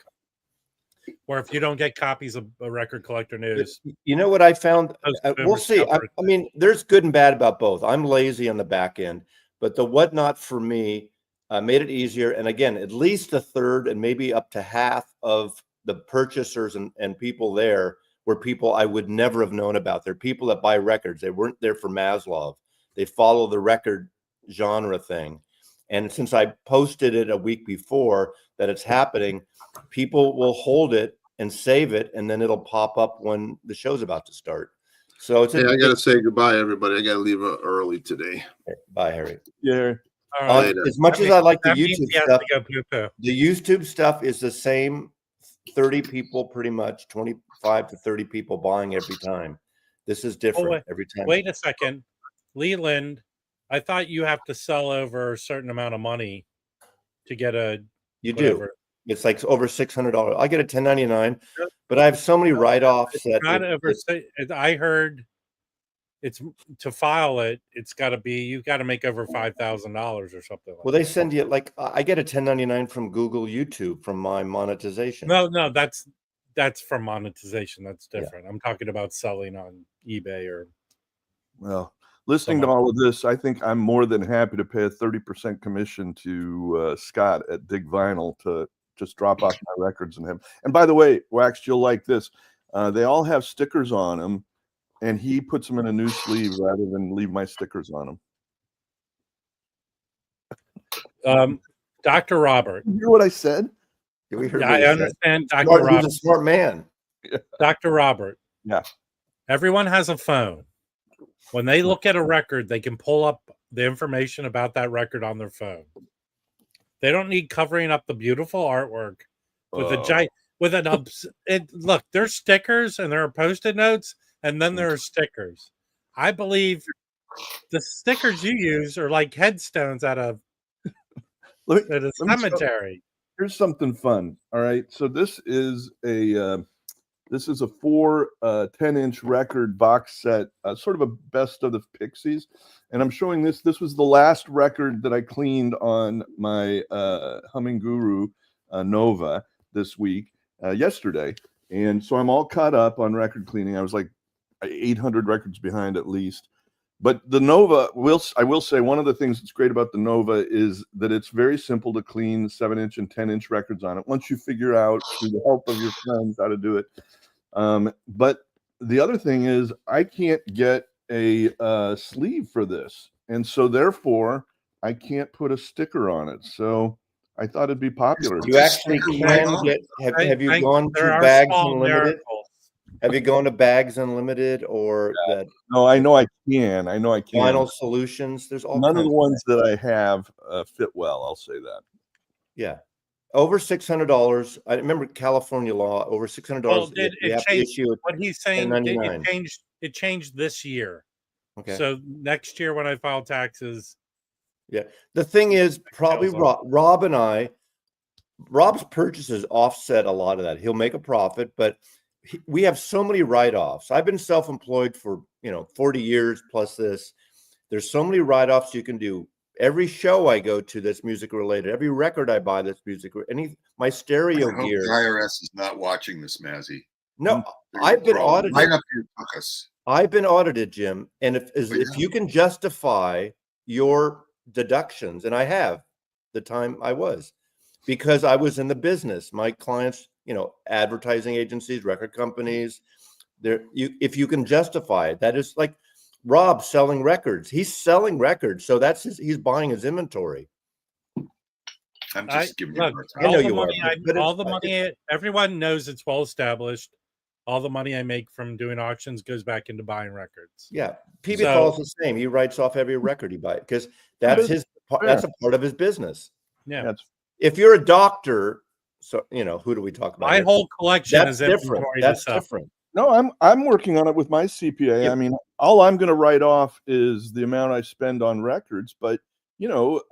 where if you don't get copies of a Record Collector News, You know what I found? Those We'll see. I mean, there's good and bad about both. I'm lazy on the back end, but the whatnot for me made it easier. And again, at least a third and maybe up to half of the purchasers and people there were people I would never have known about. They're people that buy records. They weren't there for Maslov. They follow the record genre thing. And since I posted it a week before that it's happening, people will hold it and save it, and then it'll pop up when the show's about to start. So it's. Hey, I got to say goodbye, everybody. I got to leave early today. Bye, Harry. Yeah. As much as I like the YouTube stuff, the YouTube stuff is the same. 30 people, pretty much 25 to 30 people buying every time. This is different every time. Wait a second, Leland. I thought you have to sell over a certain amount of money to get a. You whatever. do. It's like over $600. I get a 1099, but I have so many write-offs that Not over. I heard it's to file it. It's got to be. You got to make over $5,000 or something. Well, they send you like I get a 1099 from Google YouTube from my monetization. No, that's from monetization. That's different. I'm talking about selling on eBay or. Well, listening to all of this, I think I'm more than happy to pay a 30% commission to Scott at Dig Vinyl to just drop off my records and him. And by the way, Wax, you'll like this. They all have stickers on them, and he puts them in a new sleeve rather than leave my stickers on them. Dr. Robert. You hear what I said? I understand, Dr. Robert. He's a smart man. Dr. Robert. Yeah. Everyone has a phone. When they look at a record, they can pull up the information about that record on their phone. They don't need covering up the beautiful artwork with a giant look, there's stickers and there are Post-it notes, and then there are stickers. I believe the stickers you use are like headstones at a cemetery. Here's something fun. All right. So this is a 4 10-inch record box set, sort of a best of the Pixies. And I'm showing this. This was the last record that I cleaned on my Humming Guru Nova this week, yesterday. And so I'm all caught up on record cleaning. I was like 800 records behind at least. But the Nova, I will say one of the things that's great about the Nova is that it's very simple to clean 7-inch and 10-inch records on it. Once you figure out through the help of your friends how to do it. But the other thing is I can't get a sleeve for this, and so therefore I can't put a sticker on it. So I thought it'd be popular. Just You the actually sticker can right on. get. Have you gone There to are Bags small Unlimited? miracles. Have you gone to Bags Unlimited or that No, I know I can. I know I can. Final Solutions? There's all None of kinds the ones that I have fit well. I'll say that. Yeah, over $600. I remember California law. Over $600. Well, You have to issue what he's saying, it 1099. changed this year. Okay. So next year when I file taxes, Yeah. The thing is, probably Rob and I, Rob's purchases offset a lot of that. He'll make a profit, but we have so many write-offs. I've been self-employed for 40 years plus this. There's so many write-offs you can do. Every show I go to that's music related, every record I buy that's music, my stereo I hope gear. the IRS is not watching this, Mazzy. No, There's I've a been problem. audited. Right up your tuchus. I've been audited, Jim. And if yeah. you can justify your deductions, and I have the time I was, because I was in the business. My clients, advertising agencies, record companies, if you can justify it, that is like Rob selling records. He's selling records, so he's buying his inventory. I'm just giving you a hard time. I know all the you are, money, but all the money, everyone knows it's well established. All the money I make from doing auctions goes back into buying records. Yeah, PB Paul's the same. He writes off every record he buys because that's a part of his business. Yeah. If you're a doctor, so who do we talk about? My whole collection is different. That's different. No, I'm working on it with my CPA. Yep. I mean, all I'm going to write off is the amount I spend on records, but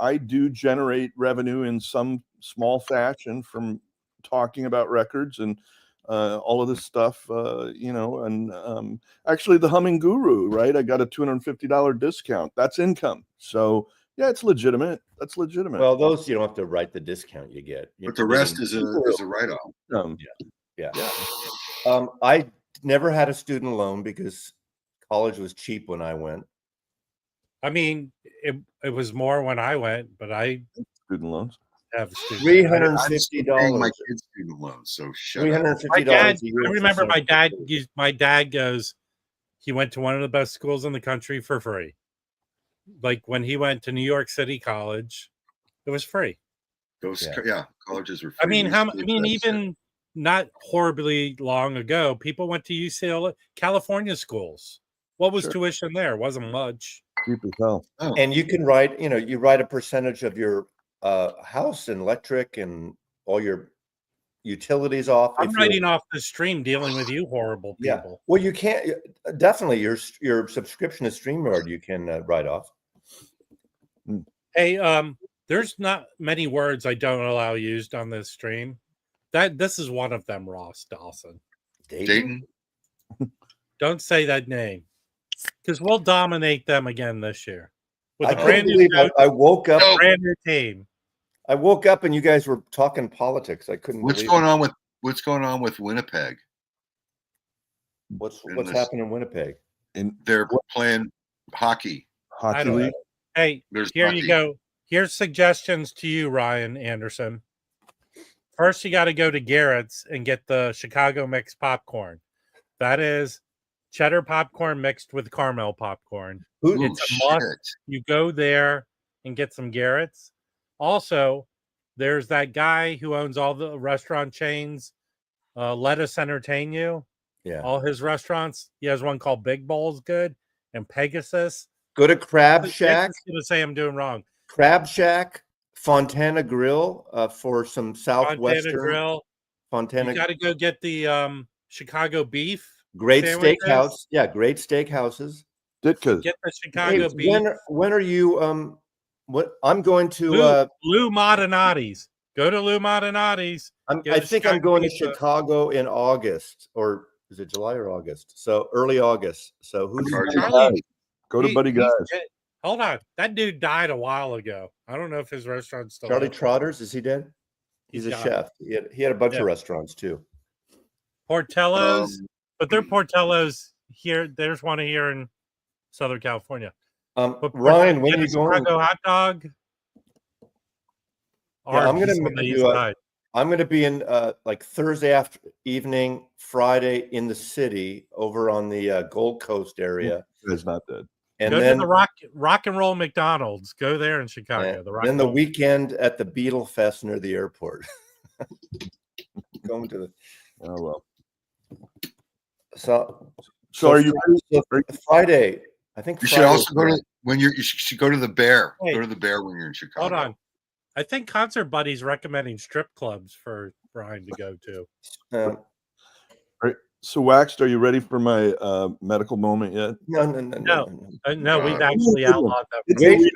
I do generate revenue in some small fashion from talking about records and all of this stuff, and actually the Humming Guru, right? I got a $250 discount. That's income. So yeah, it's legitimate. That's legitimate. Well, those you don't have to write the discount you get. But the rest is a write-off. Yeah. I never had a student loan because college was cheap when I went. I mean, it was more when I went, but I student loans have student $350. My kids' student loans, so shut $350. I remember my dad goes, he went to one of the best schools in the country for free. Like when he went to New York City College, it was free. Colleges were free. Even not horribly long ago, people went to UCLA, California schools. What was tuition there? Wasn't much. Cheap as hell. Oh. And you can write, you write a percentage of your house and electric and all your utilities off. I'm writing off the stream dealing with you horrible people. Yeah. Well, you can't definitely your subscription to StreamYard you can write off. Hey, there's not many words I don't allow used on this stream. This is one of them, Ross Dawson. Dayton. Don't say that name, because we'll dominate them again this year. With I couldn't believe I woke up. Brand new team. I woke up and you guys were talking politics. I couldn't. What's going on with Winnipeg? What's happening in Winnipeg? They're playing hockey. Hockey league. Hey, here you go. Here's suggestions to you, Ryan Anderson. First, you got to go to Garrett's and get the Chicago mixed popcorn. That is cheddar popcorn mixed with caramel popcorn. It's a must. You go there and get some Garrett's. Also, there's that guy who owns all the restaurant chains. Let Us Entertain You. Yeah. All his restaurants. He has one called Big Bowl's good. And Pegasus. Go to Crab Shack. I'm going to say I'm doing wrong. Crab Shack, Fontana Grill for some Southwestern. Fontana. You got to go get the Chicago beef. Great sandwiches. steakhouse. Yeah, great steakhouses. Ditka's. Get the Chicago beef. When are you? What I'm going to Lou Madanati's. Go to Lou Madanati's. I think I'm going to Chicago in August, or is it July or August? So early August. So who's Charlie? Go to Buddy Guys. Hold on, that dude died a while ago. I don't know if his restaurant's still. Charlie Trotters? Is he dead? He's a chef. He had a bunch of restaurants too. Portello's, but they're Portello's here. There's one here in Southern California. But Ryan, when you going? Chicago hot dog. Yeah, I'm going to I'm going to be in like Thursday evening, Friday in the city over on the Gold Coast area. It's not dead. And Go then to the rock and roll McDonald's. Go there in Chicago. then the weekend at the Beetle Fest near the airport. Going to the Oh well. So are you Friday? I think you should also go to you should go to the Bear. Wait, go to the Bear when you're in Chicago. Hold on. I think Concert Buddy's recommending strip clubs for Brian to go to. So, Waxed, are you ready for my medical moment yet? No, we've actually outlawed that.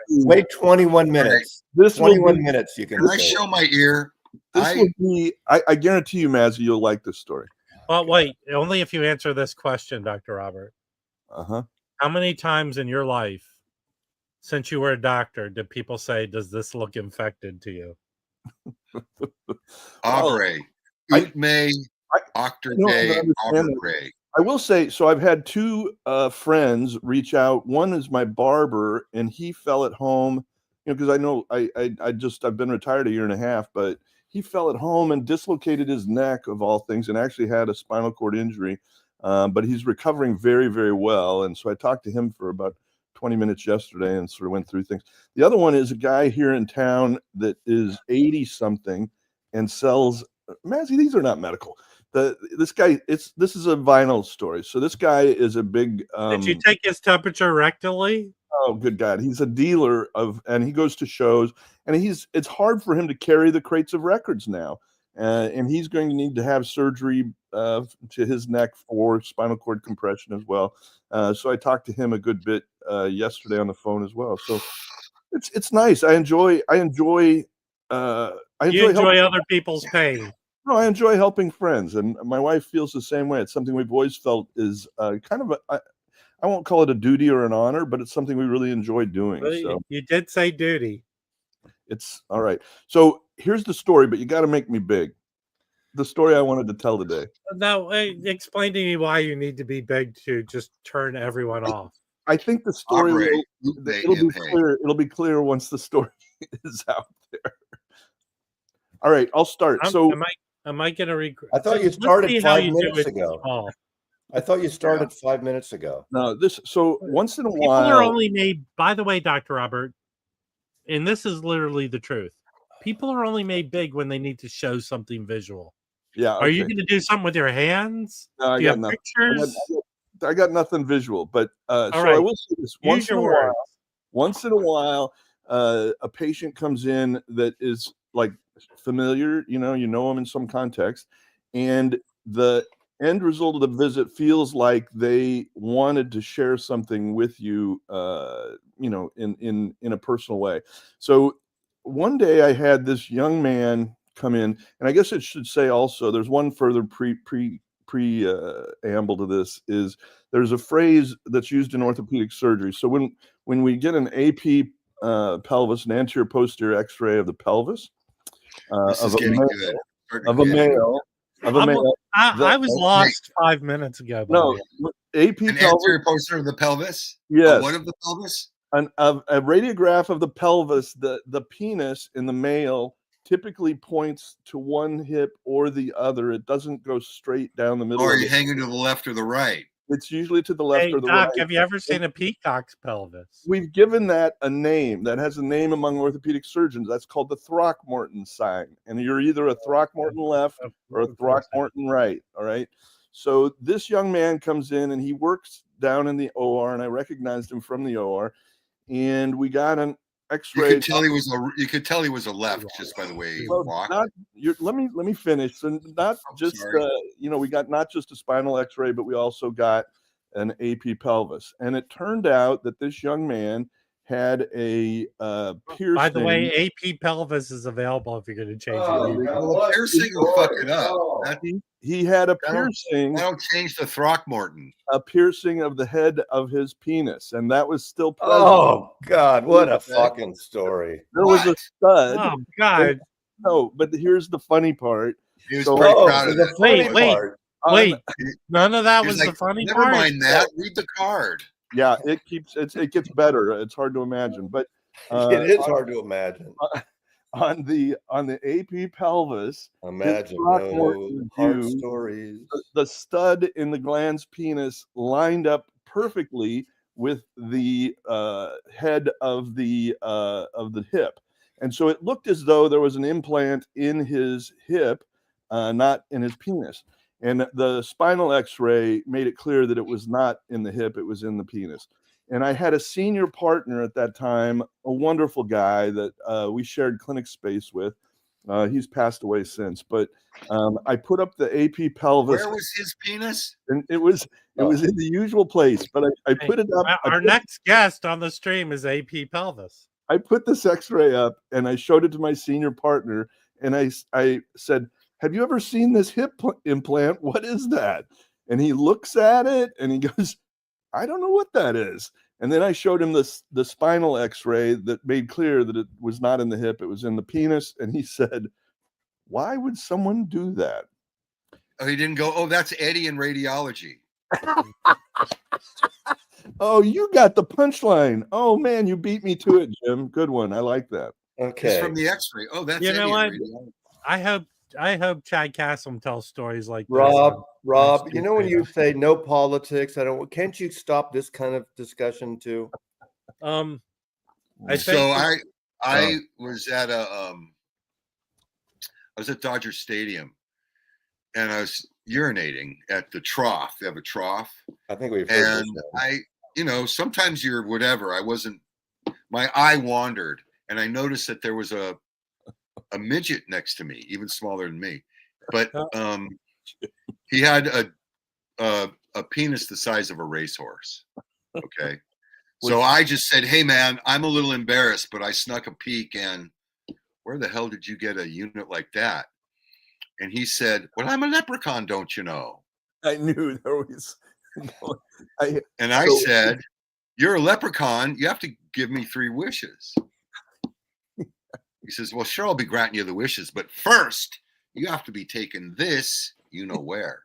Wait 21 minutes. This 21 minutes. You Can I show my ear? This will be. I guarantee you, Mazzy, you'll like this story. Well, wait. Only if you answer this question, Dr. Robert. How many times in your life, since you were a doctor, did people say, "Does this look infected to you?" Aubrey, Utme, Octor Day, Aubrey. I will say, so I've had two friends reach out. One is my barber, and he fell at home, because I know I've been retired a year and a half, but he fell at home and dislocated his neck of all things, and actually had a spinal cord injury. But he's recovering very, very well. And so I talked to him for about 20 minutes yesterday and sort of went through things. The other one is a guy here in town that is 80 something and sells, Mazzy, these are not medical. This is a vinyl story. So this guy is a big. Did you take his temperature rectally? Oh, good God. He's a dealer and he goes to shows, and it's hard for him to carry the crates of records now. And he's going to need to have surgery to his neck for spinal cord compression as well. So I talked to him a good bit yesterday on the phone as well. So it's nice. I enjoy other people's pain. No, I enjoy helping friends, and my wife feels the same way. It's something we've always felt is kind of I won't call it a duty or an honor, but it's something we really enjoy doing. Well, so you did say duty. It's all right. So here's the story, but you got to make me big. The story I wanted to tell today. Now, explain to me why you need to be big to just turn everyone off. I think the story it'll be clear. It'll be clear once the story is out there. All right, I'll start. Am I going to regret? I thought you started 5 minutes ago. I thought you started 5 minutes ago. No, once in a People while. People are only made, by the way, Dr. Robert, and this is literally the truth. People are only made big when they need to show something visual. Yeah. Are you going to do something with your hands? No, do you have pictures? I got nothing visual, but right. I will say this: once in a while, a patient comes in that is like familiar, you know them in some context, and the end result of the visit feels like they wanted to share something with you, in a personal way. So one day I had this young man come in, and I guess it should say also there's one further preamble to this is there's a phrase that's used in orthopedic surgery. So when we get an AP pelvis, an anterior posterior X-ray of the pelvis of a male. I was lost 5 minutes ago. No, AP an anterior posterior of the pelvis. Yes. What of the pelvis? A radiograph of the pelvis. The penis in the male typically points to one hip or the other. It doesn't go straight down the middle. Or are you hanging to the left or the right? It's usually to the left or the Doc, right. have you ever seen a peacock's pelvis? We've given that a name. That has a name among orthopedic surgeons. That's called the Throckmorton sign. And you're either a Throckmorton left or a Throckmorton right. All right. So this young man comes in and he works down in the OR, and I recognized him from the OR. And we got an X-ray. You could tell he was a left just by the way he walked. Let me finish. And not just we got not just a spinal X-ray, but we also got an AP pelvis. And it turned out that this young man had a piercing. By the way, AP pelvis is available if you're going to change it. Piercing will fuck it up. He had a piercing. That'll change the Throckmorton. A piercing of the head of his penis, and that was still present. Oh God, what a fucking story! There was a stud. Oh God! No, but here's the funny part. He was pretty proud of it. Wait! None of that was the funny part. Never mind that. Read the card. Yeah, it gets better. It's hard to imagine, but it is hard to imagine. on the AP pelvis. Imagine Throckmorton hard view, stories. the stud in the glans penis lined up perfectly with the head of the hip, and so it looked as though there was an implant in his hip, not in his penis. And the spinal X-ray made it clear that it was not in the hip; it was in the penis. And I had a senior partner at that time, a wonderful guy that we shared clinic space with. He's passed away since, but I put up the AP pelvis. Where was his penis? And it was in the usual place, but I put it up. Our next guest on the stream is AP Pelvis. I put this X-ray up and I showed it to my senior partner, and I said, "Have you ever seen this hip implant? What is that?" And he looks at it and he goes, "I don't know what that is." And then I showed him the spinal X-ray that made clear that it was not in the hip; it was in the penis. And he said, "Why would someone do that?" Oh, he didn't go, "Oh, that's Eddie in radiology." Oh, you got the punchline. Oh man, you beat me to it, Jim. Good one. I like that. It's Okay. from the X-ray. Oh, that's You Eddie know in what? radiology. I hope Chad Castle tells stories like this. Rob, you know when Tuesday. you say no politics, can't you stop this kind of discussion too? I think So I was at I was at Dodger Stadium, and I was urinating at the trough. They have a trough, I think we've heard and this. sometimes you're whatever. My eye wandered, and I noticed that there was a midget next to me, even smaller than me, but he had a penis the size of a racehorse. Okay. So I just said, "Hey man, I'm a little embarrassed, but I snuck a peek, and where the hell did you get a unit like that?" And he said, "Well, I'm a leprechaun, don't you know?" I knew there was. And I said, "You're a leprechaun. You have to give me 3 wishes." He says, "Well, sure, I'll be granting you the wishes, but first, you have to be taking this, you know where."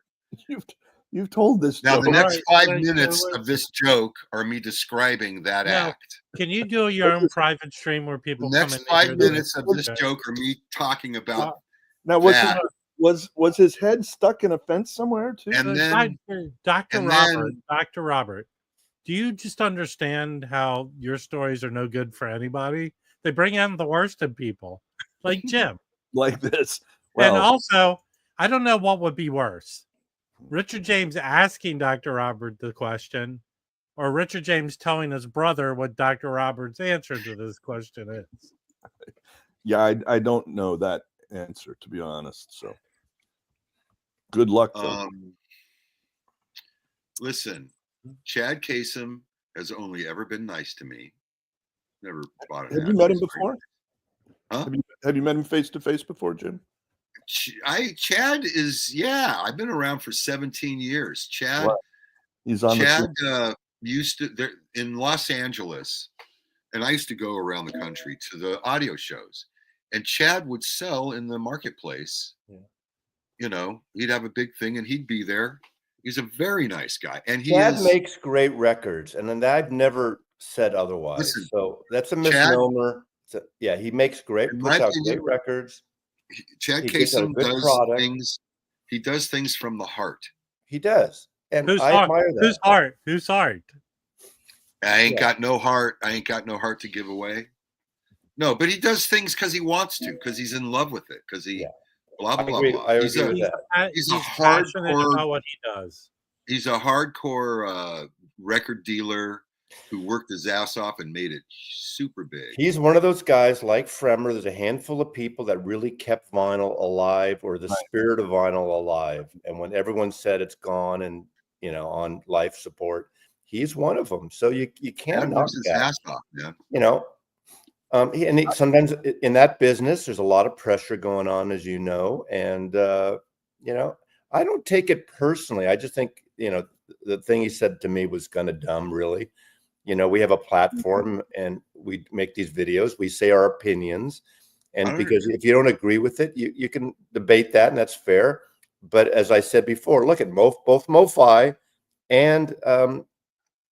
You've told this Now, joke. the next 5 minutes of this joke are me describing that act. Can you do your own private stream where The people come next in? 5 minutes of this joke are me talking about Now, that. was his head stuck in a fence somewhere too? And then, Dr. Robert, do you just understand how your stories are no good for anybody? They bring in the worst in people, like Jim. Like this. And Well, also, I don't know what would be worse. Richard James asking Dr. Robert the question, or Richard James telling his brother what Dr. Robert's answer to this question is. yeah, I don't know that answer, to be honest. So good luck. Listen, Chad Kasem has only ever been nice to me. Never bought it. Have you met him before? Huh? Have you met him face to face before, Jim? Chad is, I've been around for 17 years. Chad, What? He's on Chad used to, there in Los Angeles, and I used to go around the country to the audio shows, and Chad would sell in the marketplace. Yeah. You know, he'd have a big thing and he'd be there. He's a very nice guy. And Chad makes great records, and then I've never said otherwise. Listen, so that's a misnomer. Yeah, he makes great, puts out great records. Chad Kasem does things. He does things from the heart. He does, and Whose I heart? admire that. Whose heart? Whose heart? I ain't got no heart. I ain't got no heart to give away. No, but he does things because he wants to, because he's in love with it, because he blah blah blah. I agree with that. He's passionate about what he does. He's a hardcore record dealer who worked his ass off and made it super big. He's one of those guys like Fremer. There's a handful of people that really kept vinyl alive, or the spirit of vinyl alive. And when everyone said it's gone and on life support, he's one of them. So you can't knock his ass off, man. Sometimes in that business, there's a lot of pressure going on, as you know, and I don't take it personally. I just think the thing he said to me was kind of dumb, really. We have a platform and we make these videos. We say our opinions, and because if you don't agree with it, you can debate that, and that's fair. But as I said before, look at both MoFi and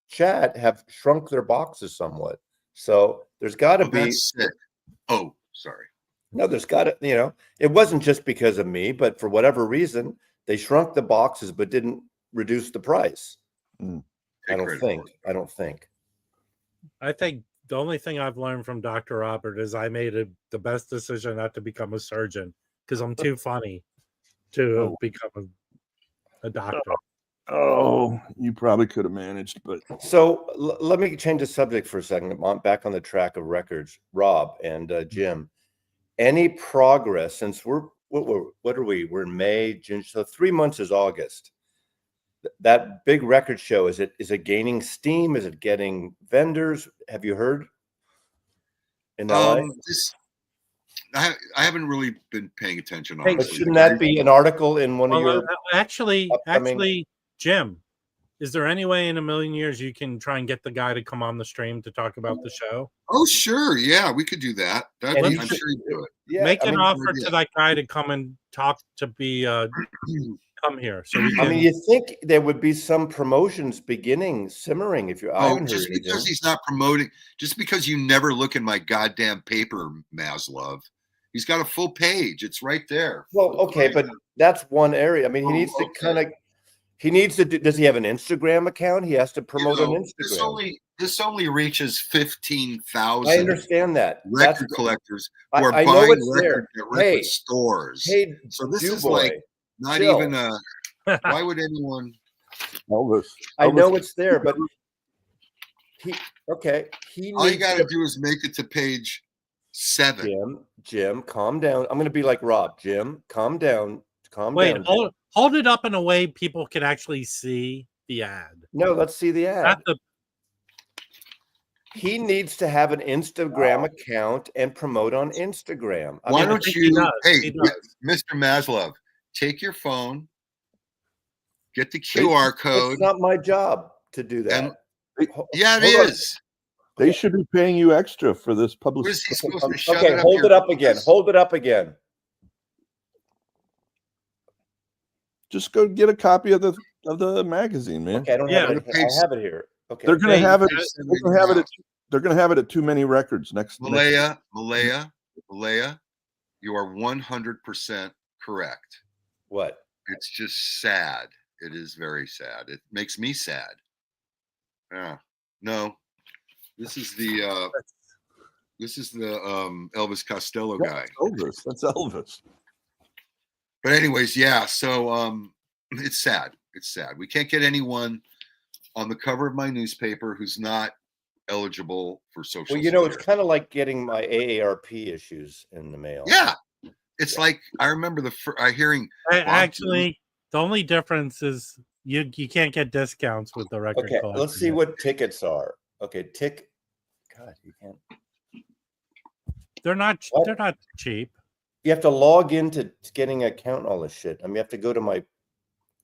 Chad have shrunk their boxes somewhat. So there's got to be. That's sick. Oh, sorry. No, there's got to, it wasn't just because of me, but for whatever reason, they shrunk the boxes but didn't reduce the price. Mm. I don't think. I think the only thing I've learned from Dr. Robert is I made the best decision not to become a surgeon because I'm too funny to become a doctor. Oh, you probably could have managed, but So let me change the subject for a second. I'm back on the track of records. Rob and Jim, any progress since what are we? We're in May, June, so 3 months is August. That big record show, is it gaining steam? Is it getting vendors? Have you heard in LA? I haven't really been paying attention. Hey, But Honestly, shouldn't that be an article in one of your actually, upcoming- Jim, is there any way in a million years you can try and get the guy to come on the stream to talk about the show? Oh, sure, yeah, we could do that. And I'm you sure should- you'd do it. Yeah, Make I an mean, offer to that guy to come and talk to be come here. So we I can. mean, you think there would be some promotions simmering if I Oh, haven't heard just anything. because he's not promoting, just because you never look in my goddamn paper, Maslov. He's got a full page. It's right there. Well, okay, but that's one area. I mean, he Oh, needs to okay. he needs to do, does he have an Instagram account? He has to promote on Instagram. This only reaches 15,000. I understand that. Record collectors who are I know buying it's there. records at record stores. Hey, so this is Duboy, like not chill. even a. Why would anyone? Elvis. I know it's there, but he All you got to do is make it to page 7. Jim, calm down. I'm going to be like Rob. Jim, calm down. Wait, hold it up in a way people can actually see the ad. No, let's see the ad. He needs to have an Instagram account and promote on Instagram. Why don't you? Hey, does. Mr. Maslov, take your phone, get the QR code. It's not my job to do that. Yeah, it is. They should be paying you extra for this publicity. What is he supposed to shove Okay, it up hold your it up again. ass? Hold it up again. Just go get a copy of the magazine, man. Okay, I don't have it. I have it here. Okay, They're gonna have it. They're gonna have it at Too Many Records next. Malaya, you are 100% correct. What? It's just sad. It is very sad. It makes me sad. Yeah. No. This is the Elvis Costello guy. Elvis. That's Elvis. But anyways, yeah. So it's sad. It's sad. We can't get anyone on the cover of my newspaper who's not eligible for social. Well, it's kind of like getting my AARP issues in the mail. Yeah. It's like I remember hearing. Actually, the only difference is you can't get discounts with the record. Okay, let's see what tickets are. Okay, God, you can't. They're not cheap. You have to log into getting an account and all this shit. I mean, you have to go to my.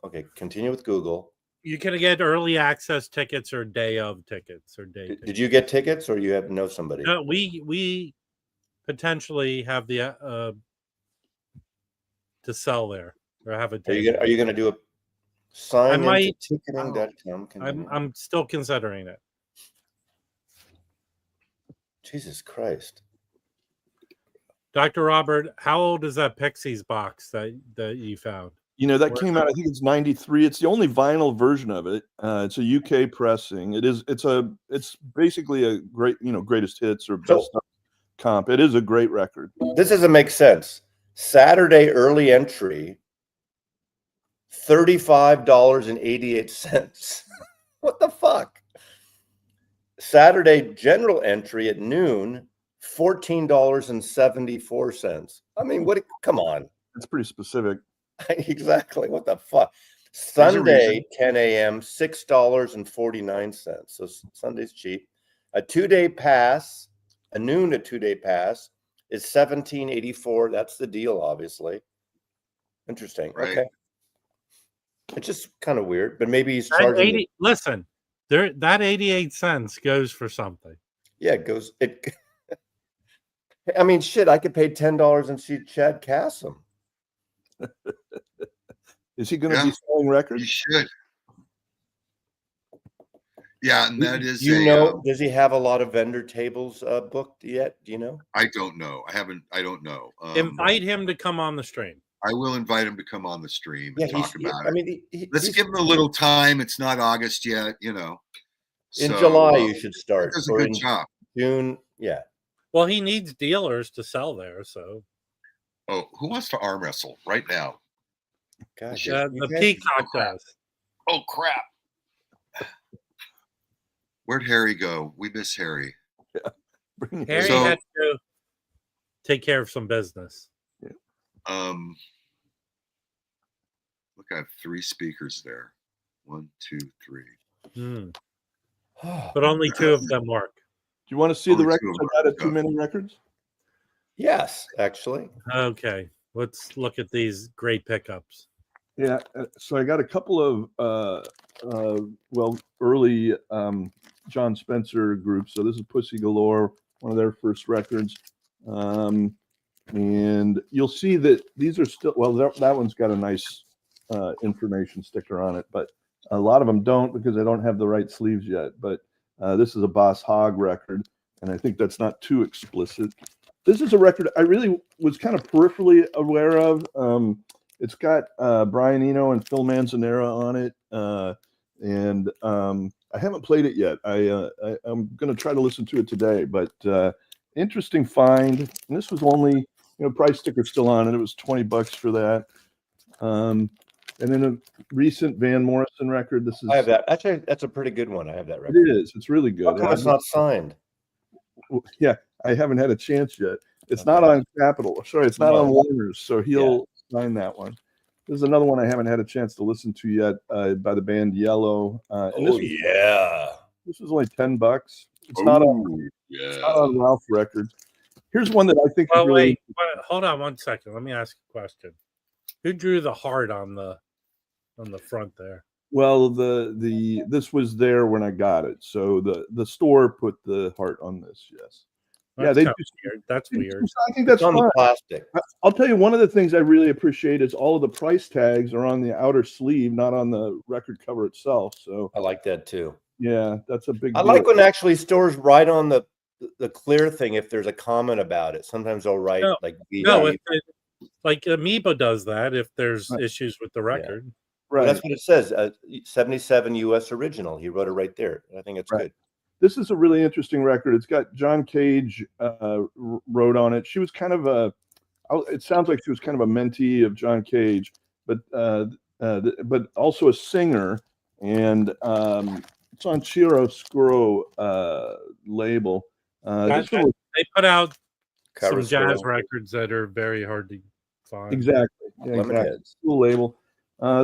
Okay, continue with Google. You can get early access tickets or day of tickets or day. Did you get tickets or you know somebody? No, we potentially have the to sell there or have a. Are you going to do a sign into ticketing.com? I'm still considering it. Jesus Christ. Dr. Robert, how old is that Pixies box that you found? You know, that came out, I think it's 93. It's the only vinyl version of it. It's a UK pressing. It's basically a great, greatest hits or best comp. It is a great record. This doesn't make sense. Saturday early entry, $35.88. What the fuck? Saturday general entry at noon, $14.74. I mean, come on. It's pretty specific. Exactly. What the fuck? Sunday, 10 a.m., $6.49. So Sunday's cheap. A 2-day pass, a noon to 2-day pass is $17.84. That's the deal, obviously. Interesting. Right. Okay. It's just kind of weird, but maybe he's charging. Listen, that 88 cents goes for something. Yeah, it goes. I mean, shit, I could pay $10 and see Chad Kassem. Is he going to be selling records? You should. Yeah, and that is You know, does he have a lot of vendor tables booked yet? Do you know? I don't know. I don't know. Invite him to come on the stream. I will invite him to come on the stream Yeah, and talk about I it. mean, Let's give him a little time. It's not August yet, you know. in So, July you should he start, does a or good in job. June. Yeah. Well, he needs dealers to sell there, so Oh, who wants to arm wrestle right now? Gosh, Yeah, the Peacock does. Oh crap! Where'd Harry go? We miss Harry. Bring Harry So- had to take care of some business. Look, I have 3 speakers there. 1, 2, 3. But only 2 of them work. Do you want to see the Only 2 records of I got them. at Too Many Records? yes, actually. Okay, let's look at these great pickups. Yeah, so I got a couple of early John Spencer groups. So this is Pussy Galore, one of their first records, and you'll see that these are still that one's got a nice information sticker on it, but a lot of them don't because they don't have the right sleeves yet. But this is a Boss Hogg record, and I think that's not too explicit. This is a record I really was kind of peripherally aware of. It's got Brian Eno and Phil Manzanera on it, and I haven't played it yet. I'm going to try to listen to it today, but interesting find. And this was only, price sticker still on it. It was $20 for that. And then a recent Van Morrison record. This is I have that. Actually, that's a pretty good one. I have that it record. is. It's really How good. come it's not signed? Yeah, I haven't had a chance yet. It's not on Capitol. Sorry, it's not on Warner's, so he'll sign that one. There's another one I haven't had a chance to listen to yet by the band Yellow. And this was only $10. It's not on Ralph Records. Here's one that I think is Well, really wait, hold on 1 second. Let me ask a question. Who drew the heart on the front there? well. This was there when I got it, so the store put the heart on this. Yes. That's they kinda weird. That's weird. I think that's It's on fine. the plastic. I'll tell you, one of the things I really appreciate is all of the price tags are on the outer sleeve, not on the record cover itself. So I like that too. yeah, that's a big I deal. like when actually stores write on the clear thing if there's a comment about it. Sometimes they'll write No, like No, VW. like Amoeba does that if there's Right. issues with the record. Well, right. that's what it says. 77 US original. He wrote it right there. I think it's Right. good. This is a really interesting record. It's got John Cage wrote on it. She was kind of it sounds like she was kind of a mentee of John Cage, but also a singer. And it's on Chiaroscuro label. This one was, They put out some Covers jazz for records that are very hard to find. exactly. Yeah, exactly. Lemonheads. Cool label.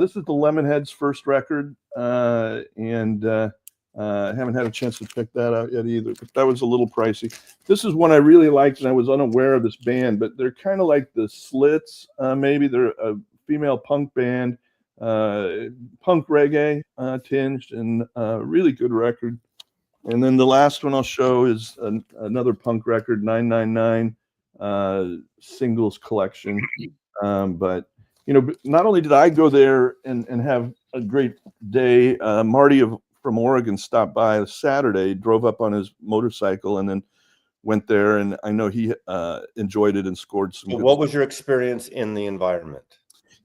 This is the Lemonheads' first record, and I haven't had a chance to check that out yet either. But that was a little pricey. This is one I really liked, and I was unaware of this band, but they're kind of like the Slits. Maybe they're a female punk band, punk reggae tinged, and really good record. And then the last one I'll show is another punk record, 999 singles collection. But not only did I go there and have a great day, Marty from Oregon stopped by Saturday, drove up on his motorcycle, and then went there. And I know he enjoyed it and scored some. So good what was your experience in the environment?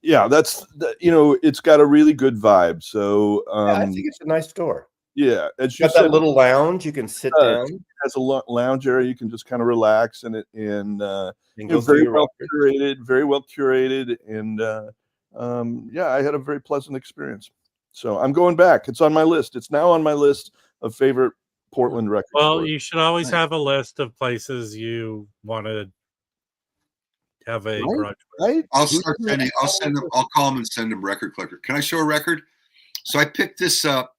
Yeah, it's got a really good vibe. So I think it's a nice store. yeah, as you Got said, that little lounge you can sit down it has a lounge area you can just kind of relax in it, and and go through very your records. very well curated, and yeah, I had a very pleasant experience. So I'm going back. It's on my list. It's now on my list of favorite Portland record Well, stores. you should always have a list of places you want to have a grudge with. Right? I'll call him and send him record collector. Can I show a record? So I picked this up.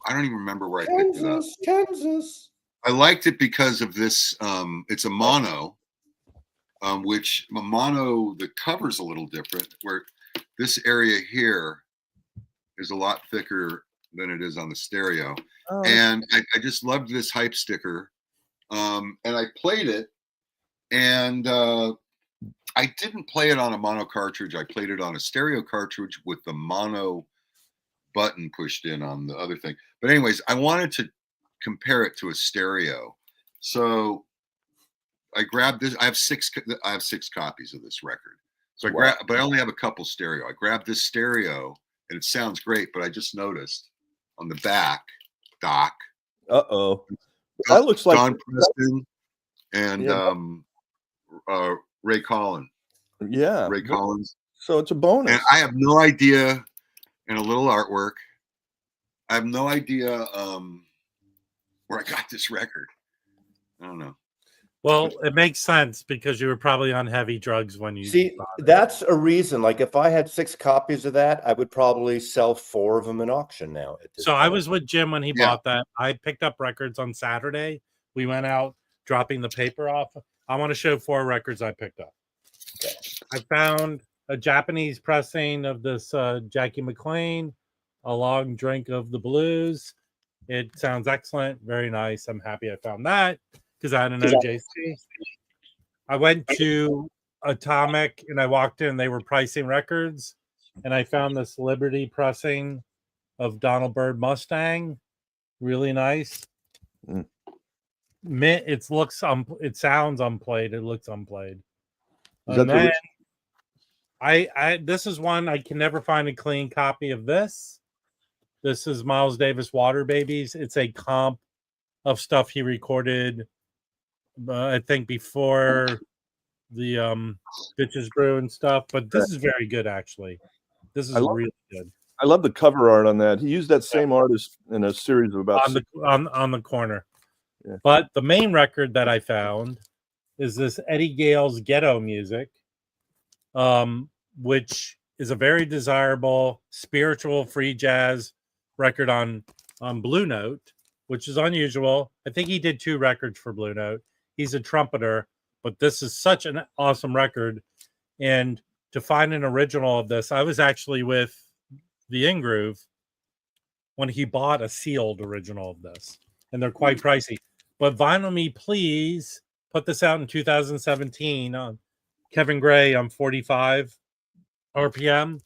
I don't even remember where I picked it up. Kansas. I liked it because of this. It's a mono, which a mono, the cover's a little different, where this area here is a lot thicker than it is on the stereo. Oh. And I just loved this hype sticker. And I played it, and I didn't play it on a mono cartridge. I played it on a stereo cartridge with the mono button pushed in on the other thing. But anyways, I wanted to compare it to a stereo. So I grabbed this. I have six copies of this record. So but I only have a couple stereo. I grabbed this stereo and it sounds great, but I just noticed on the back, Doc. Uh-oh. That looks like Don Preston and Ray Collins. Yeah. Ray Collins. So it's a bonus. And I have no idea, and a little artwork. I have no idea where I got this record. I don't know. Well, it makes sense because you were probably on heavy drugs when you see. That's a reason. Like if I had 6 copies of that, I would probably sell 4 of them in auction now. So I was with Jim when he bought that. I picked up records on Saturday. We went out dropping the paper off. I want to show 4 records I picked up. Okay. I found a Japanese pressing of this Jackie McLean, A Long Drink of the Blues. It sounds excellent. Very nice. I'm happy I found that because I had an OJC. I went to Atomic and I walked in. They were pricing records. And I found this Liberty pressing of Donald Byrd Mustang. Really nice. It sounds unplayed. It looks unplayed. And then this is one I can never find a clean copy of this. This is Miles Davis Water Babies. It's a comp of stuff he recorded, I think, before the Bitches Brew and stuff. But this is very good, actually. This is really good. I love the cover art on that. He used that same artist in a series of about on the corner. Yeah. But the main record that I found is this Eddie Gale's Ghetto Music, which is a very desirable spiritual free jazz record on Blue Note, which is unusual. I think he did 2 records for Blue Note. He's a trumpeter, but this is such an awesome record. And to find an original of this, I was actually with the In-Groove when he bought a sealed original of this, and they're quite pricey. But Vinyl Me Please put this out in 2017 on Kevin Gray on 45 RPM.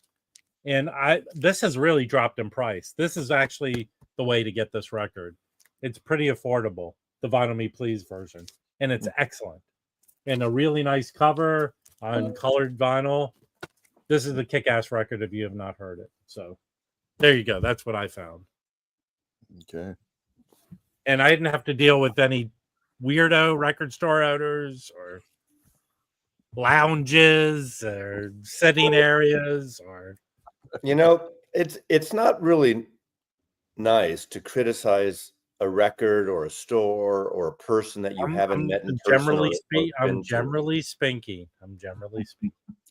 And this has really dropped in price. This is actually the way to get this record. It's pretty affordable, the Vinyl Me Please version. And it's excellent. And a really nice cover on colored vinyl. This is the kick-ass record if you have not heard it. So there you go. That's what I found. Okay. And I didn't have to deal with any weirdo record store owners or lounges or sitting areas or it's not really nice to criticize a record or a store or a person that you haven't met in person. I'm generally speaking.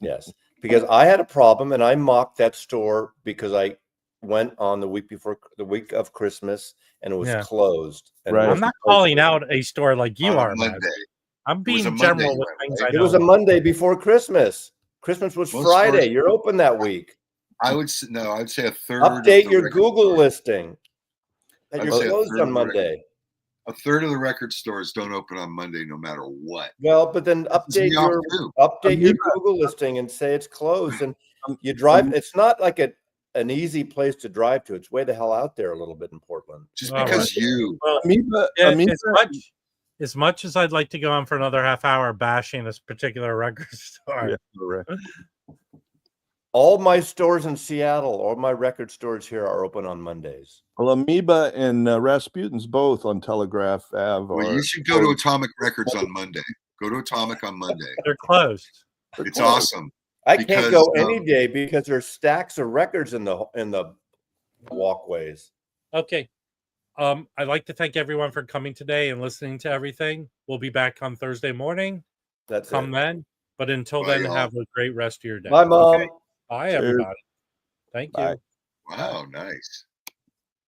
Yes, because I had a problem and I mocked that store because I went on the week of Christmas and it was closed. And right. I'm not calling out a store like you are, Monday. man. I'm being general with things I know. It was a Monday before Christmas. Christmas was Friday. You're open that week. I'd say a third. Update your Google listing. That you're closed on Monday. A third of the record stores don't open on Monday, no matter what. Well, but then update your Google listing and say it's closed. And you drive. It's not like an easy place to drive to. It's way the hell out there a little bit in Portland. Just because as much as I'd like to go on for another half hour bashing this particular record store. Yeah, correct. All my stores in Seattle, all my record stores here are open on Mondays. Well, Amoeba and Rasputin's both on Telegraph Ave. Well, you should go to Atomic Records on Monday. Go to Atomic on Monday. They're closed. It's awesome. I can't go any day because there's stacks of records in the walkways. Okay. I'd like to thank everyone for coming today and listening to everything. We'll be back on Thursday morning. That's Come then. But until then, have a great rest of your day. Bye, Mom. Okay? Bye, everybody. Thank you. Wow, nice.